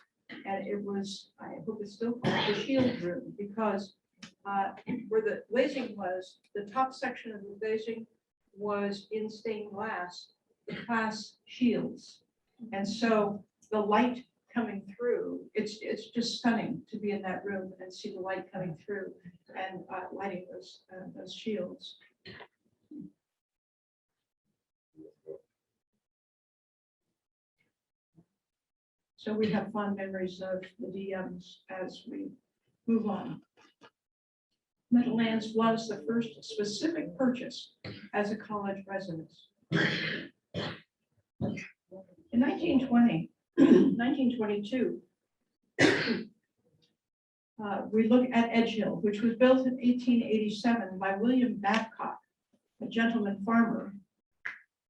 and it was, I hope it's still called the shield room, because where the glazing was, the top section of the glazing was in stained glass, the glass shields, and so the light coming through, it's just stunning to be in that room and see the light coming through and lighting those shields. So we have fond memories of the DMs as we move on. Meadowlands was the first specific purchase as a college residence. In 1922, we look at Edge Hill, which was built in 1887 by William Babcock, a gentleman farmer.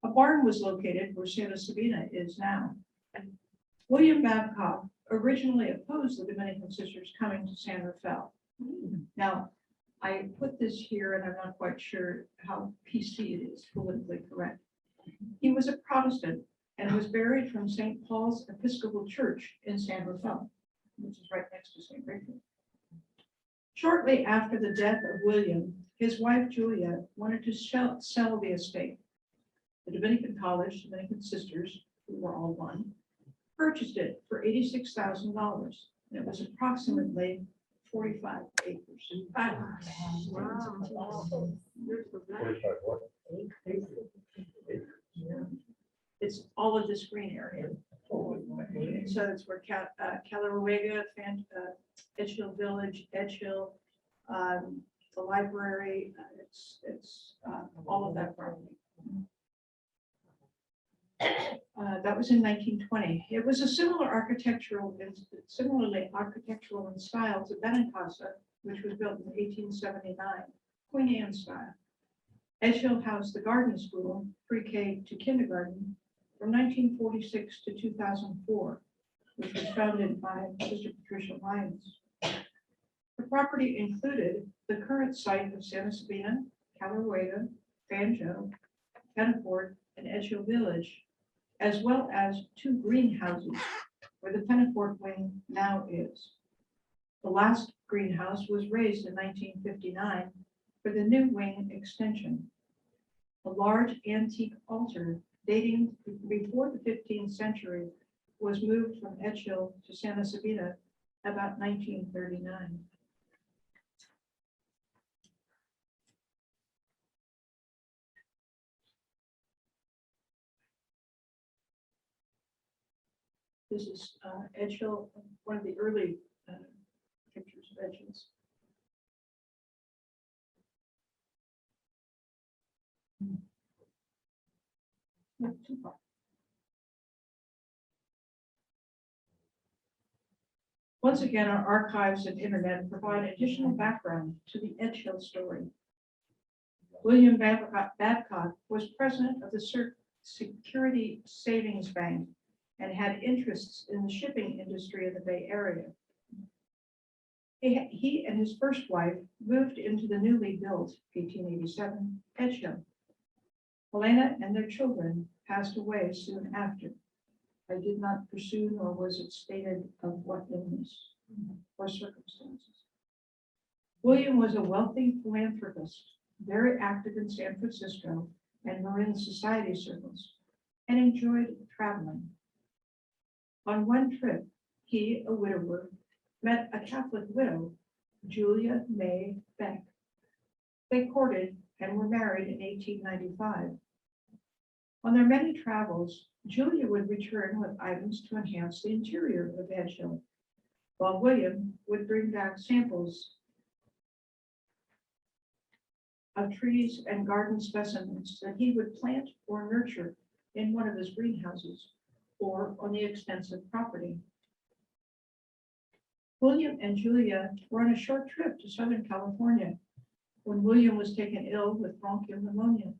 A barn was located where Santa Sabina is now. William Babcock originally opposed the Dominican sisters coming to San Rafael. Now, I put this here and I'm not quite sure how PC it is, politically correct. He was a Protestant and was buried from St. Paul's Episcopal Church in San Rafael, which is right next to St. Rachel. Shortly after the death of William, his wife Julia wanted to sell the estate. The Dominican College, Dominican sisters, who were all one, purchased it for $86,000. And it was approximately 45 acres. Wow. It's all of this green area. So it's where Calaruega, Edge Hill Village, Edge Hill, the library, it's all of that property. That was in 1920. It was a similarly architectural in style to Benincasa, which was built in 1879, Queen Anne style. Edge Hill housed the garden school, pre-K to kindergarten, from 1946 to 2004, which was founded by Sister Patricia Lyons. The property included the current site of Santa Sabina, Calaruega, Banjo, Pennafort, and Edge Hill Village, as well as 2 greenhouses where the Pennafort wing now is. The last greenhouse was raised in 1959 for the new wing extension. A large antique altar dating before the 15th century was moved from Edge Hill to Santa Sabina about 1939. This is Edge Hill, one of the early pictures of Edge Hills. Not too far. Once again, our archives and internet provide additional background to the Edge Hill story. William Babcock was president of the Security Savings Bank and had interests in the shipping industry in the Bay Area. He and his first wife moved into the newly built 1887 Edge Hill. Helena and their children passed away soon after. I did not pursue, nor was it stated of what illness or circumstances. William was a wealthy philanthropist, very active in San Francisco and Marin Society circles, and enjoyed traveling. On one trip, he, a widower, met a Catholic widow, Julia May Beck. They courted and were married in 1895. On their many travels, Julia would return with items to enhance the interior of Edgehill, while William would bring back samples of trees and garden specimens that he would plant or nurture in one of his greenhouses or on the extensive property. William and Julia were on a short trip to Southern California when William was taken ill with bronchial pneumonia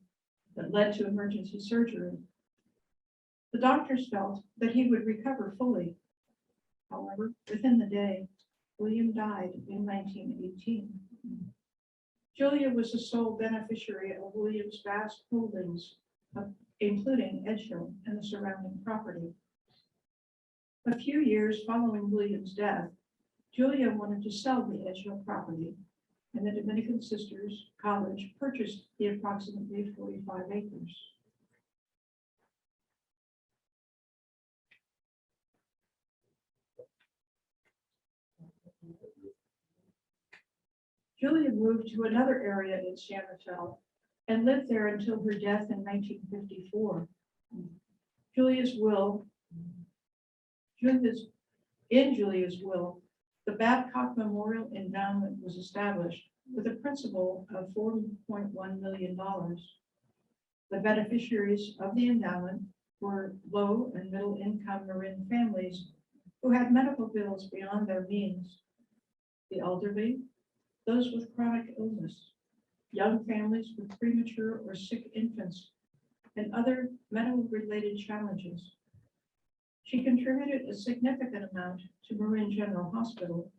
that led to emergency surgery. The doctors felt that he would recover fully. However, within the day, William died in 1918. Julia was the sole beneficiary of William's vast holdings, including Edgehill and the surrounding property. A few years following William's death, Julia wanted to sell the Edgehill property, and the Dominican Sisters College purchased the approximately 45 acres. Julia moved to another area in San Rafael and lived there until her death in 1954. Julia's will, the Babcock Memorial Endowment was established with a principal of $40.1 million. The beneficiaries of the endowment were low and middle income Marin families who had medical bills beyond their means, the elderly, those with chronic illness, young families with premature or sick infants, and other medical-related challenges. She contributed a significant amount to Marin General Hospital,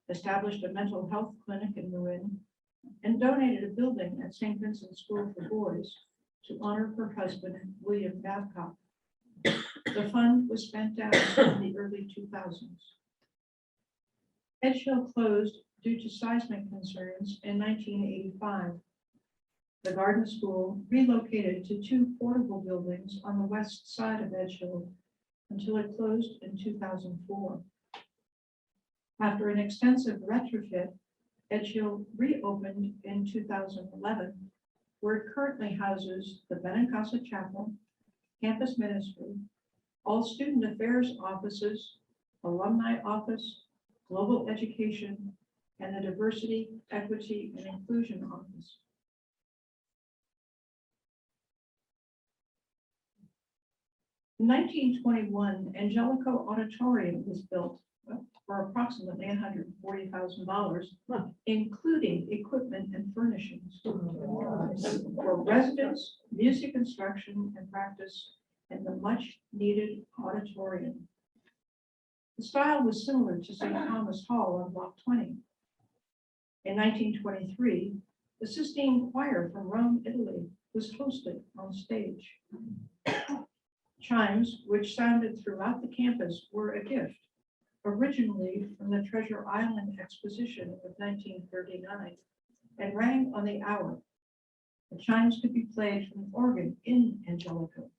established a mental health clinic in Marin, and donated a building at St. Vincent School for Boys to honor her husband, William Babcock. The fund was spent down in the early 2000s. Edgehill closed due to seismic concerns in 1985. The garden school relocated to 2 portable buildings on the west side of Edgehill until it closed in 2004. After an extensive retrofit, Edgehill reopened in 2011, where it currently houses the Benincasa Chapel, campus ministry, all student affairs offices, alumni office, global education, and the Diversity, Equity, and Inclusion Office. In 1921, Angelico Auditorium was built for approximately $140,000, including equipment and furnishings for residents, music instruction and practice, and the much-needed auditorium. The style was similar to St. Thomas Hall on Block 20. In 1923, the Sistine Choir from Rome, Italy, was hosted on stage. Chimes, which sounded throughout the campus, were a gift, originally from the Treasure Island Exposition of 1939, and rang on the hour. The chimes could be played from an organ in Angelico.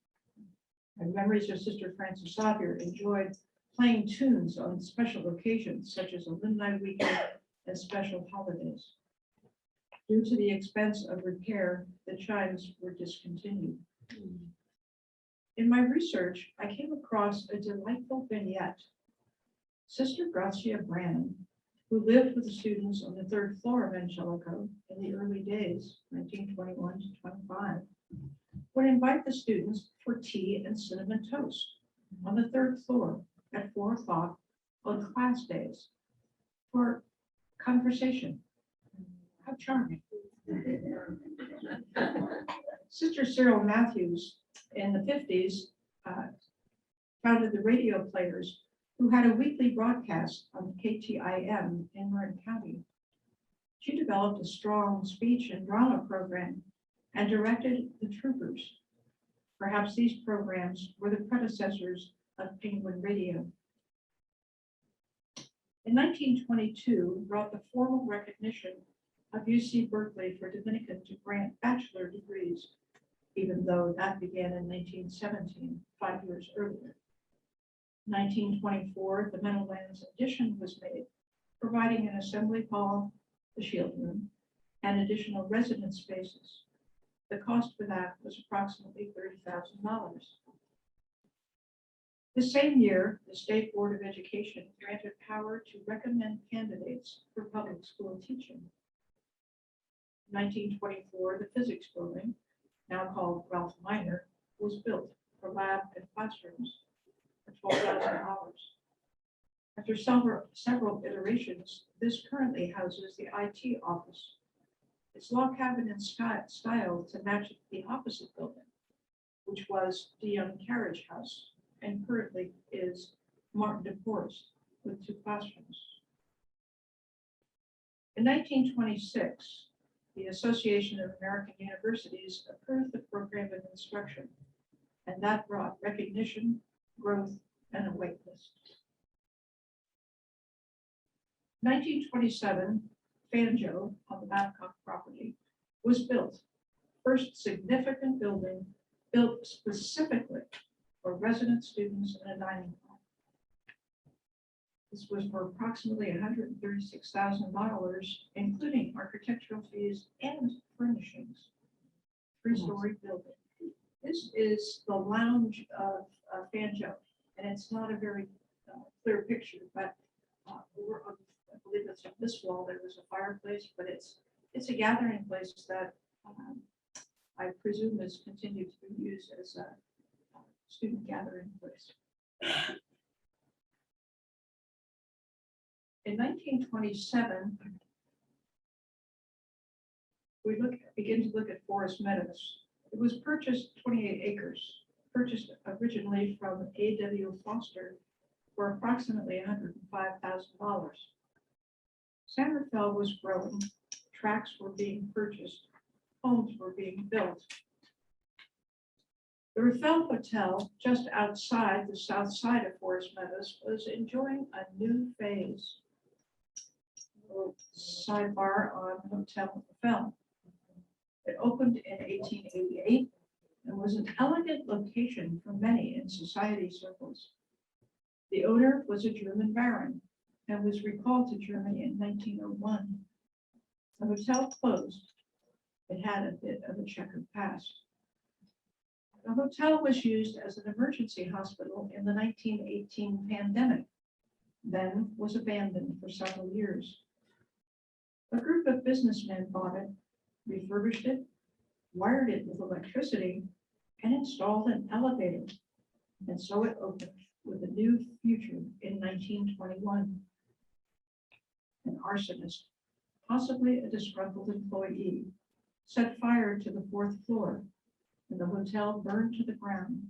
And memories of Sister Frances Xavier enjoyed playing tunes on special occasions, such as Alumni Weekend and special holidays. Due to the expense of repair, the chimes were discontinued. In my research, I came across a delightful vignette. Sister Gracia Brannon, who lived with the students on the 3rd floor of Angelico in the early days, 1921 to 25, would invite the students for tea and cinnamon toast on the 3rd floor at 4 o'clock on class days for conversation. How charming. Sister Cyril Matthews in the 50s founded the Radio Players, who had a weekly broadcast on KTIM in Marin County. She developed a strong speech and drama program and directed the Troopers. Perhaps these programs were the predecessors of Penguin Radio. In 1922, brought the formal recognition of UC Berkeley for Dominican to grant bachelor degrees, even though that began in 1917, 5 years earlier. 1924, the Meadowlands addition was made, providing an assembly hall, the Shield Room, and additional residence spaces. The cost for that was approximately $30,000. The same year, the State Board of Education granted power to recommend candidates for public school teaching. 1924, the physics building, now called Ralph Minor, was built for lab and classrooms for $12,000. After several iterations, this currently houses the IT office. Its log cabin style to match the opposite building, which was the Young Carriage House, and currently is Martin de Forest with 2 classrooms. In 1926, the Association of American Universities approved the program of instruction, and that brought recognition, growth, and a wait list. 1927, Banjo on the Babcock property was built, first significant building built specifically for resident students and a dining hall. This was for approximately $136,000, including architectural fees and furnishings. 3-story building. This is the lounge of Banjo, and it's not a very clear picture, but I believe it's on this wall. There was a fireplace, but it's a gathering place that I presume is continued to be used as a student gathering place. In 1927, we begin to look at Forest Meadows. It was purchased 28 acres, purchased originally from A.W. Foster for approximately $105,000. San Rafael was growing, tracts were being purchased, homes were being built. The Rafael Hotel, just outside the south side of Forest Meadows, was enjoying a new phase. Sidebar on Hotel Rafael. It opened in 1888 and was an elegant location for many in society circles. The owner was a German baron and was recalled to Germany in 1901. The hotel closed. It had a bit of a checkered past. The hotel was used as an emergency hospital in the 1918 pandemic, then was abandoned for several years. A group of businessmen bought it, refurbished it, wired it with electricity, and installed an elevator. And so it opened with a new future in 1921. An arsonist, possibly a disgruntled employee, set fire to the 4th floor, and the hotel burned to the ground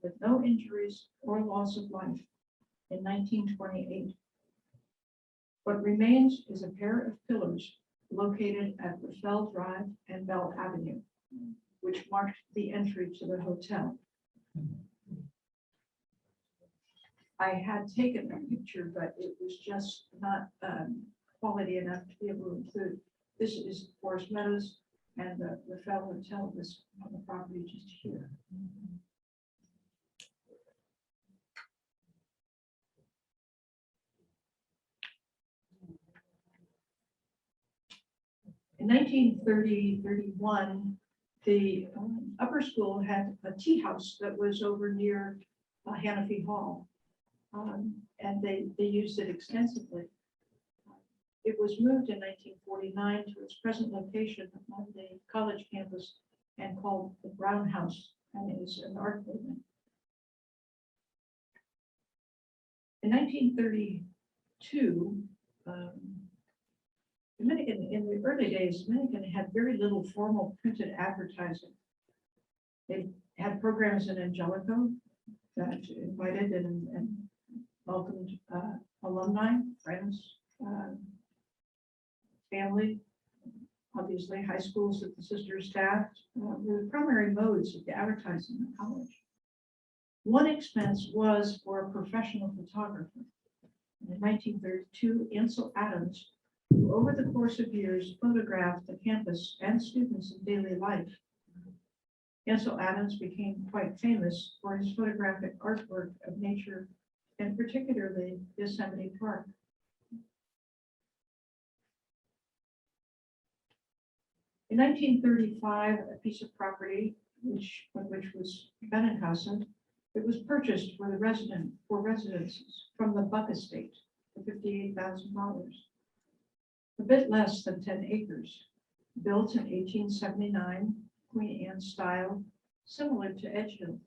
with no injuries or loss of life in 1928. What remains is a pair of pillars located at Rafael Drive and Bell Avenue, which marked the entry to the hotel. I had taken a picture, but it was just not quality enough to be able to include. This is Forest Meadows, and the Rafael Hotel was on the property just here. In 1930-31, the upper school had a tea house that was over near Hannafee Hall, and they used it extensively. It was moved in 1949 to its present location on the college campus and called the Brown House, and it is an art building. In 1932, Dominican, in the early days, Dominican had very little formal printed advertising. They had programs in Angelico that invited and welcomed alumni, friends, family, obviously high schools that the sisters staffed were the primary modes of the advertising in the college. One expense was for a professional photographer. In 1932, Ansel Adams, who over the course of years photographed the campus and students in daily life. Ansel Adams became quite famous for his photographic artwork of nature, and particularly Yosemite Park. In 1935, a piece of property, which was Benincasa, it was purchased for residences from the Buck estate for $58,000. A bit less than 10 acres, built in 1879, Queen Anne style, similar to Edgehill.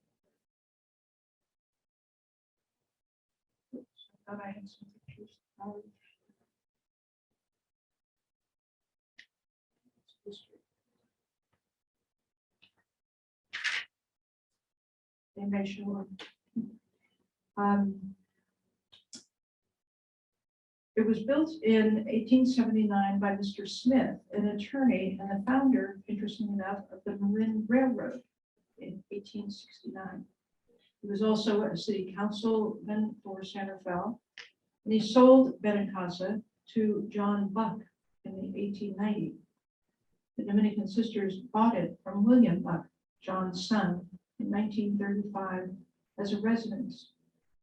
Oops, I thought I had some pictures. They may show up. It was built in 1879 by Mr. Smith, an attorney and the founder, interestingly enough, of the Marin Railroad in 1869. He was also a city councilman for Santa Fe, and he sold Benincasa to John Buck in 1890. The Dominican sisters bought it from William Buck, John's son, in 1935 as a residence.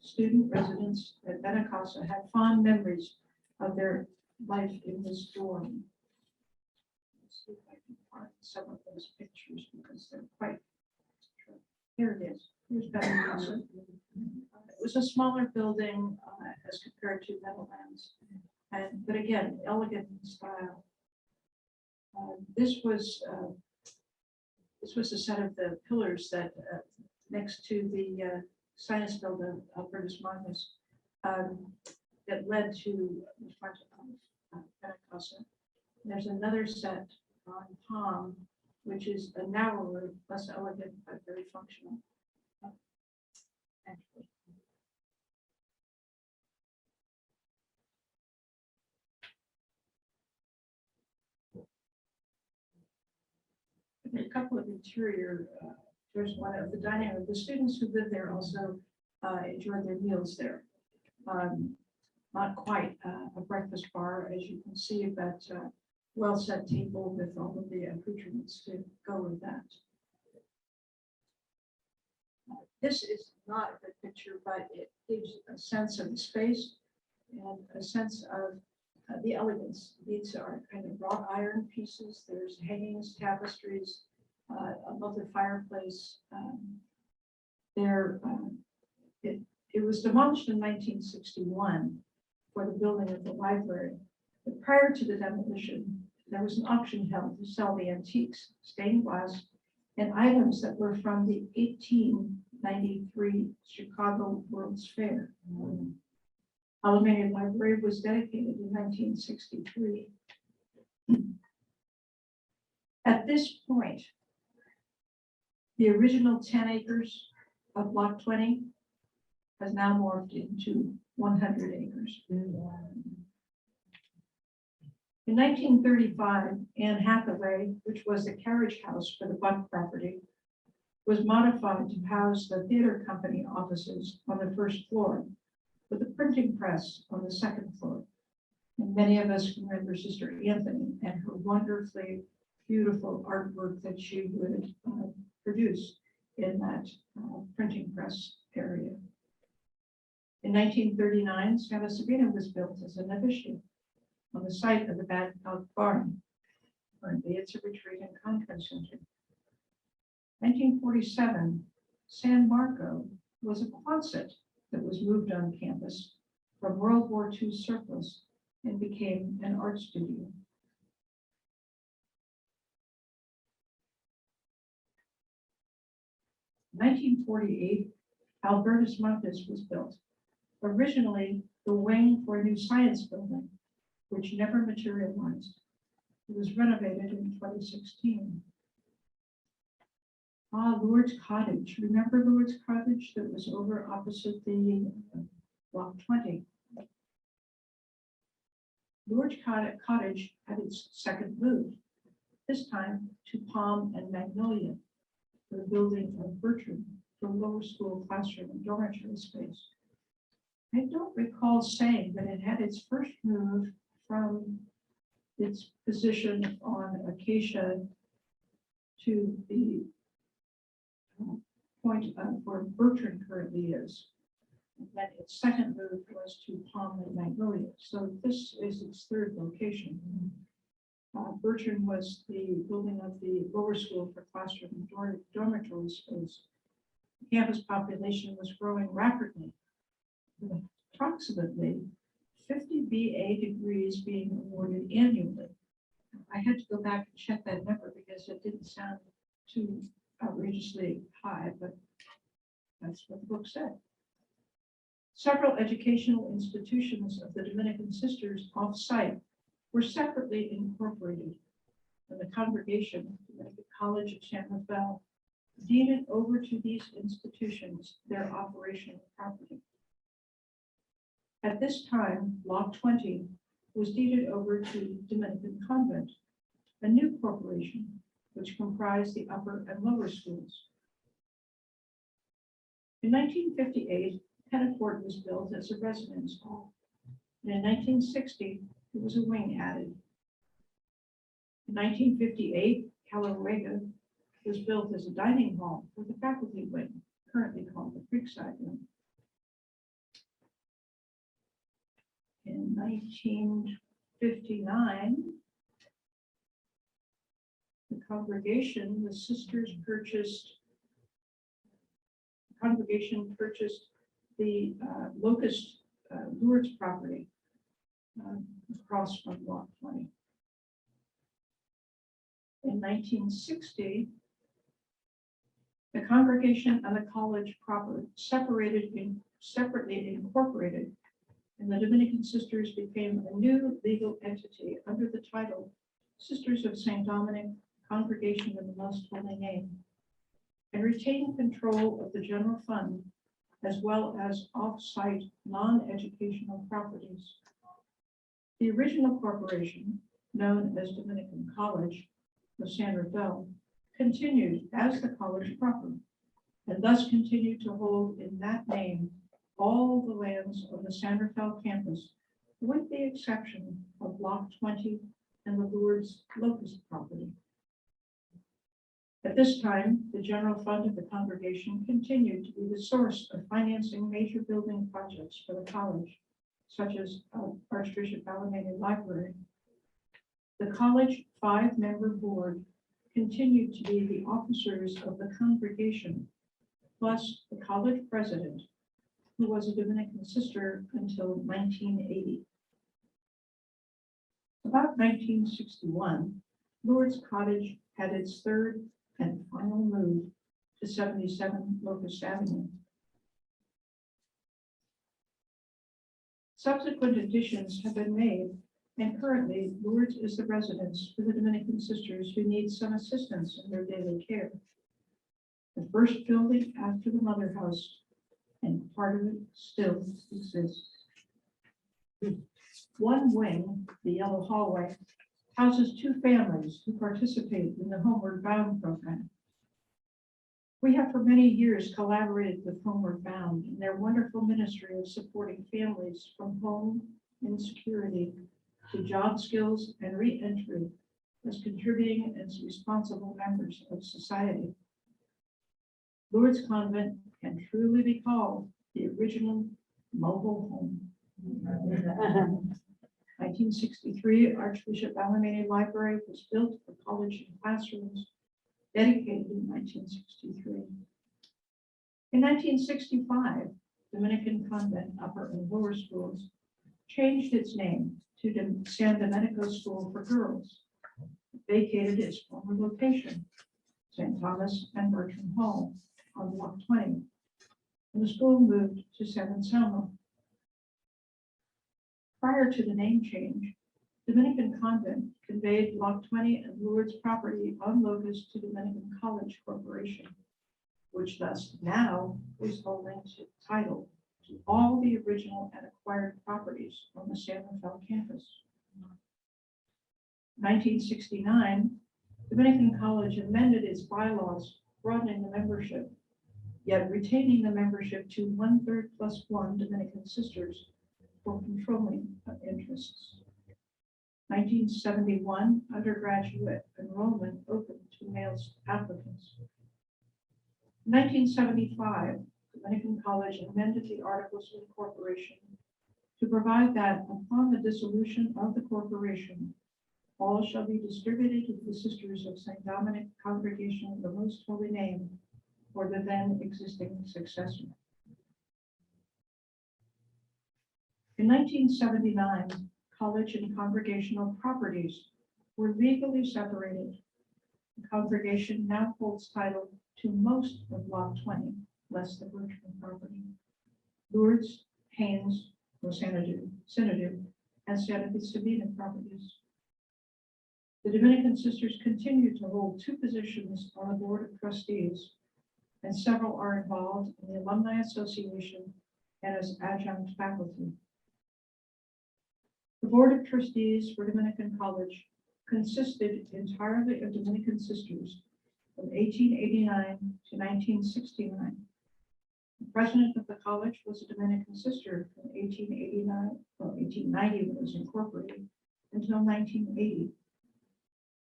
Student residents at Benincasa had fond memories of their life in this dorm. Let's see if I can find some of those pictures because they're quite. Here it is. Here's Benincasa. It was a smaller building as compared to Meadowlands, but again, elegant in style. This was a set of the pillars that next to the science building of British Magnus that led to the front of Benincasa. There's another set on Palm, which is a narrower, less elegant, but very functional. Actually. A couple of interior, there's one of the dining room. The students who live there also enjoyed their meals there. Not quite a breakfast bar, as you can see, but well-set table with all of the accoutrements to go with that. This is not a good picture, but it gives a sense of the space and a sense of the elegance. These are kind of wrought iron pieces. There's hangings, tapestries, above the fireplace. It was demolished in 1961 for the building of the library. But prior to the demolition, there was an auction held to sell the antiques, stained glass, and items that were from the 1893 Chicago World's Fair. Alameda Library was dedicated in 1963. At this point, the original 10 acres of Block 20 has now morphed into 100 acres. In 1935, Anne Hathaway, which was the carriage house for the Buck property, was modified to house the theater company offices on the first floor, with a printing press on the second floor. And many of us can remember Sister Anthony and her wonderfully beautiful artwork that she would produce in that printing press area. In 1939, Santa Sabina was built as a novitiate on the site of the Babcock barn. Currently, it's a retreat and conference center. 1947, San Marco was a Quonset that was moved on campus from World War II surplus and became an art studio. In 1948, Albertus Magnus was built, originally the wing for a new science building, which never materialized. It was renovated in 2016. Lourdes Cottage. Remember Lourdes Cottage that was over opposite the Block 20? Lourdes Cottage had its second move, this time to Palm and Magnolia, for the building of Bertram for lower school classroom and dormitory space. I don't recall saying that it had its first move from its position on Acacia to the point where Bertrand currently is. And then its second move was to Palm and Magnolia. So this is its third location. Bertrand was the building of the lower school for classroom and dormitory space. The campus population was growing rapidly, with approximately 50 BA degrees being awarded annually. I had to go back and check that number because it didn't sound too outrageously high, but that's what the book said. Several educational institutions of the Dominican Sisters off-site were separately incorporated, and the congregation, Dominican College of San Rafael, deeded over to these institutions their operational property. At this time, Block 20 was deeded over to Dominican Convent, a new corporation which comprised the upper and lower schools. In 1958, Pettiford was built as a residence hall, and in 1960, there was a wing added. In 1958, Calawega was built as a dining hall for the faculty wing, currently called the Creekside Wing. In 1959, the congregation purchased the Locust Lourdes property across from Block 20. In 1960, the congregation and the college proper separately incorporated, and the Dominican Sisters became a new legal entity under the title Sisters of St. Dominic, Congregation of the Most Holy Name, and retained control of the general fund as well as off-site non-educational properties. The original corporation, known as Dominican College of San Rafael, continued as the college proper, and thus continued to hold in that name all the lands of the San Rafael campus, with the exception of Block 20 and the Lourdes Locust property. At this time, the general fund of the congregation continued to be the source of financing major building projects for the college, such as Archbishop Alameda Library. The college 5-member board continued to be the officers of the congregation, plus the college president, who was a Dominican sister until 1980. About 1961, Lourdes Cottage had its third and final move to 77 Locust Avenue. Subsequent additions have been made, and currently Lourdes is the residence for the Dominican Sisters who need some assistance in their daily care. The first building after the Mother House, and part of it still exists. One wing, the Yellow Hallway, houses 2 families who participate in the Homeward Bound program. We have for many years collaborated with Homeward Bound in their wonderful ministry of supporting families from home insecurity to job skills and re-entry as contributing as responsible members of society. Lourdes Convent can truly be called the original mobile home. 1963, Archbishop Alameda Library was built for college and classrooms, dedicated in 1963. In 1965, Dominican Convent Upper and Lower Schools changed its name to San Domenico School for Girls, vacated its former location, St. Thomas and Bertram Hall on Block 20, and the school moved to San Anselmo. Prior to the name change, Dominican Convent conveyed Block 20 and Lourdes property on Locust to Dominican College Corporation, which thus now is holding title to all the original and acquired properties on the San Rafael campus. 1969, Dominican College amended its bylaws, broadening the membership. yet retaining the membership to 1/3 plus 1 Dominican sisters for controlling of interests. 1971, undergraduate enrollment open to male applicants. 1975, Dominican College amended the Articles of Incorporation to provide that upon the dissolution of the corporation, all shall be distributed to the Sisters of St. Dominic Congregation of the Most Holy Name or the then existing successor. In 1979, college and congregational properties were legally separated. The congregation now holds title to most of Lot 20, less the Birchman property. Lourdes, Haynes, Rosanadu, Synodou, and Santa Sabina properties. The Dominican Sisters continue to hold 2 positions on the Board of Trustees, and several are involved in the Alumni Association and as adjunct faculty. The Board of Trustees for Dominican College consisted entirely of Dominican Sisters from 1889 to 1969. The president of the college was a Dominican sister from 1890 when it was incorporated, until 1980.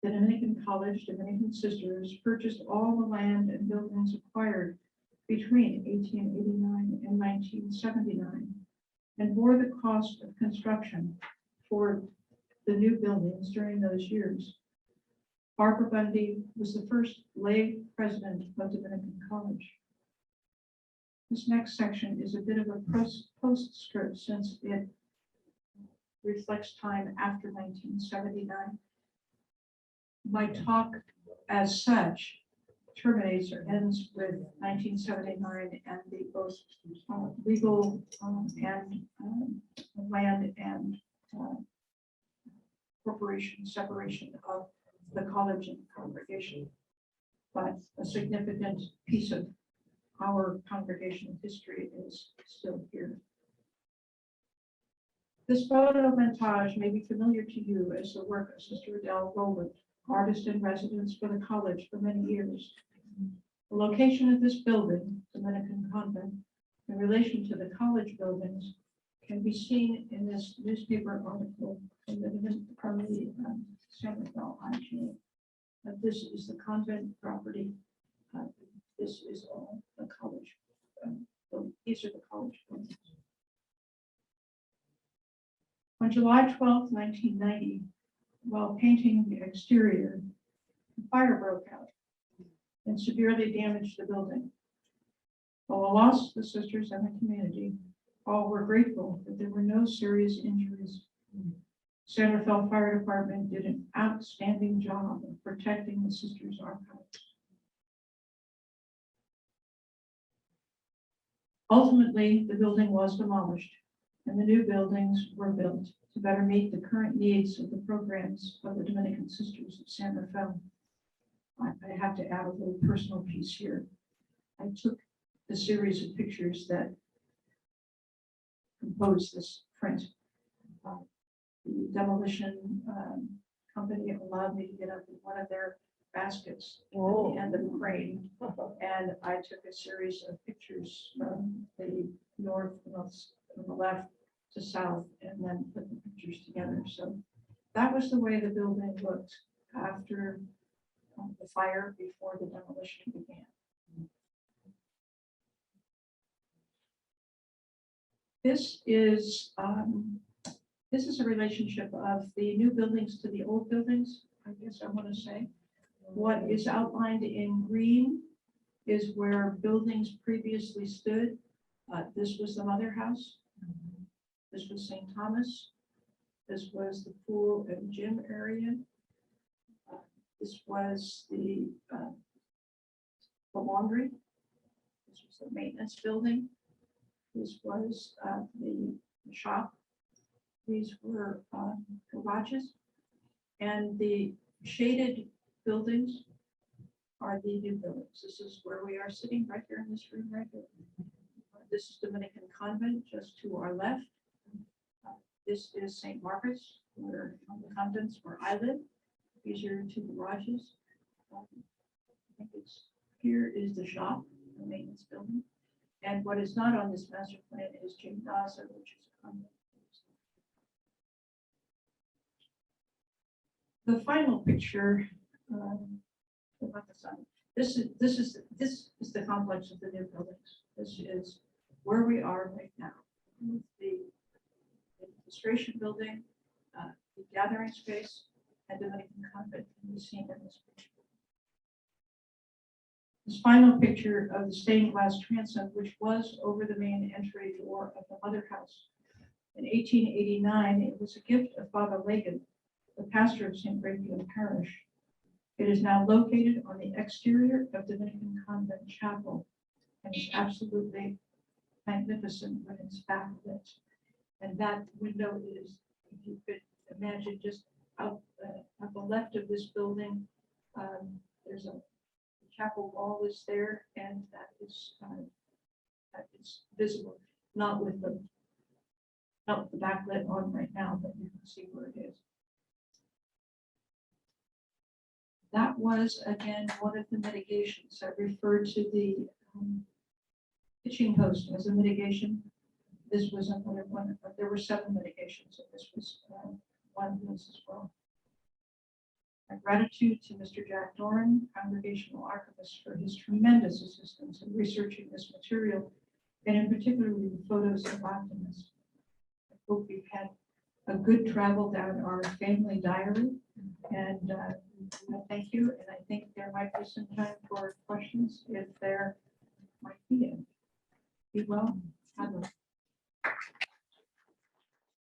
The Dominican College Dominican Sisters purchased all the land and buildings acquired between 1889 and 1979 and bore the cost of construction for the new buildings during those years. Barbara Bundy was the first lay president of Dominican College. This next section is a bit of a postscript since it reflects time after 1979. My talk as such terminates or ends with 1979 and the both legal and land and corporation separation of the college and congregation. But a significant piece of our congregational history is still here. This photo montage may be familiar to you as the work of Sister Adele Gerlach, artist in residence for the college for many years. The location of this building, Dominican Convent, in relation to the college buildings can be seen in this newspaper article from the San Rafael IGA. This is the convent property. This is all the college. These are the college buildings. On July 12, 1990, while painting the exterior, a fire broke out and severely damaged the building. While a loss to the sisters and the community, all were grateful that there were no serious injuries. San Rafael Fire Department did an outstanding job of protecting the sisters' archives. Ultimately, the building was demolished and the new buildings were built to better meet the current needs of the programs of the Dominican Sisters of San Rafael. I have to add a little personal piece here. I took the series of pictures that composed this print. The demolition company allowed me to get up in one of their baskets at the end of the crane. And I took a series of pictures from the north, from the left to south, and then put the pictures together. So that was the way the building looked after the fire, before the demolition began. This is a relationship of the new buildings to the old buildings, I guess I want to say. What is outlined in green is where buildings previously stood. This was the mother house. This was St. Thomas. This was the pool and gym area. This was the laundry. This was the maintenance building. This was the shop. These were garages. And the shaded buildings are the new buildings. This is where we are sitting right here in this room right here. This is Dominican Convent just to our left. This is St. Margaret's, where the convents where I live. These are 2 garages. I think it's here is the shop the maintenance building. And what is not on this master plan is Gymnasium, which is a convent. The final picture, about the sun. This is the complex of the new buildings. This is where we are right now. The administration building, the gathering space, and the Dominican convent can be seen in this picture. This final picture of the stained glass transom, which was over the main entry door of the mother house. In 1889, it was a gift of Father Lagan, the pastor of St. Brendan Parish. It is now located on the exterior of Dominican Convent Chapel and is absolutely magnificent when it's backlit. And that window is, if you could imagine, just out at the left of this building, there's a chapel wall is there, and that is visible, not with the backlit on right now, but you can see where it is. That was, again, one of the mitigations. I referred to the pitching post as a mitigation. This was another one. There were 7 mitigations, and this was one of those as well. My gratitude to Mr. Jack Doran, Congregational Archivist, for his tremendous assistance in researching this material, and in particular the photos of Optimus. I hope you've had a good travel down our family diary, and thank you. And I think there might be some time for questions if there might be any. Be well. Have a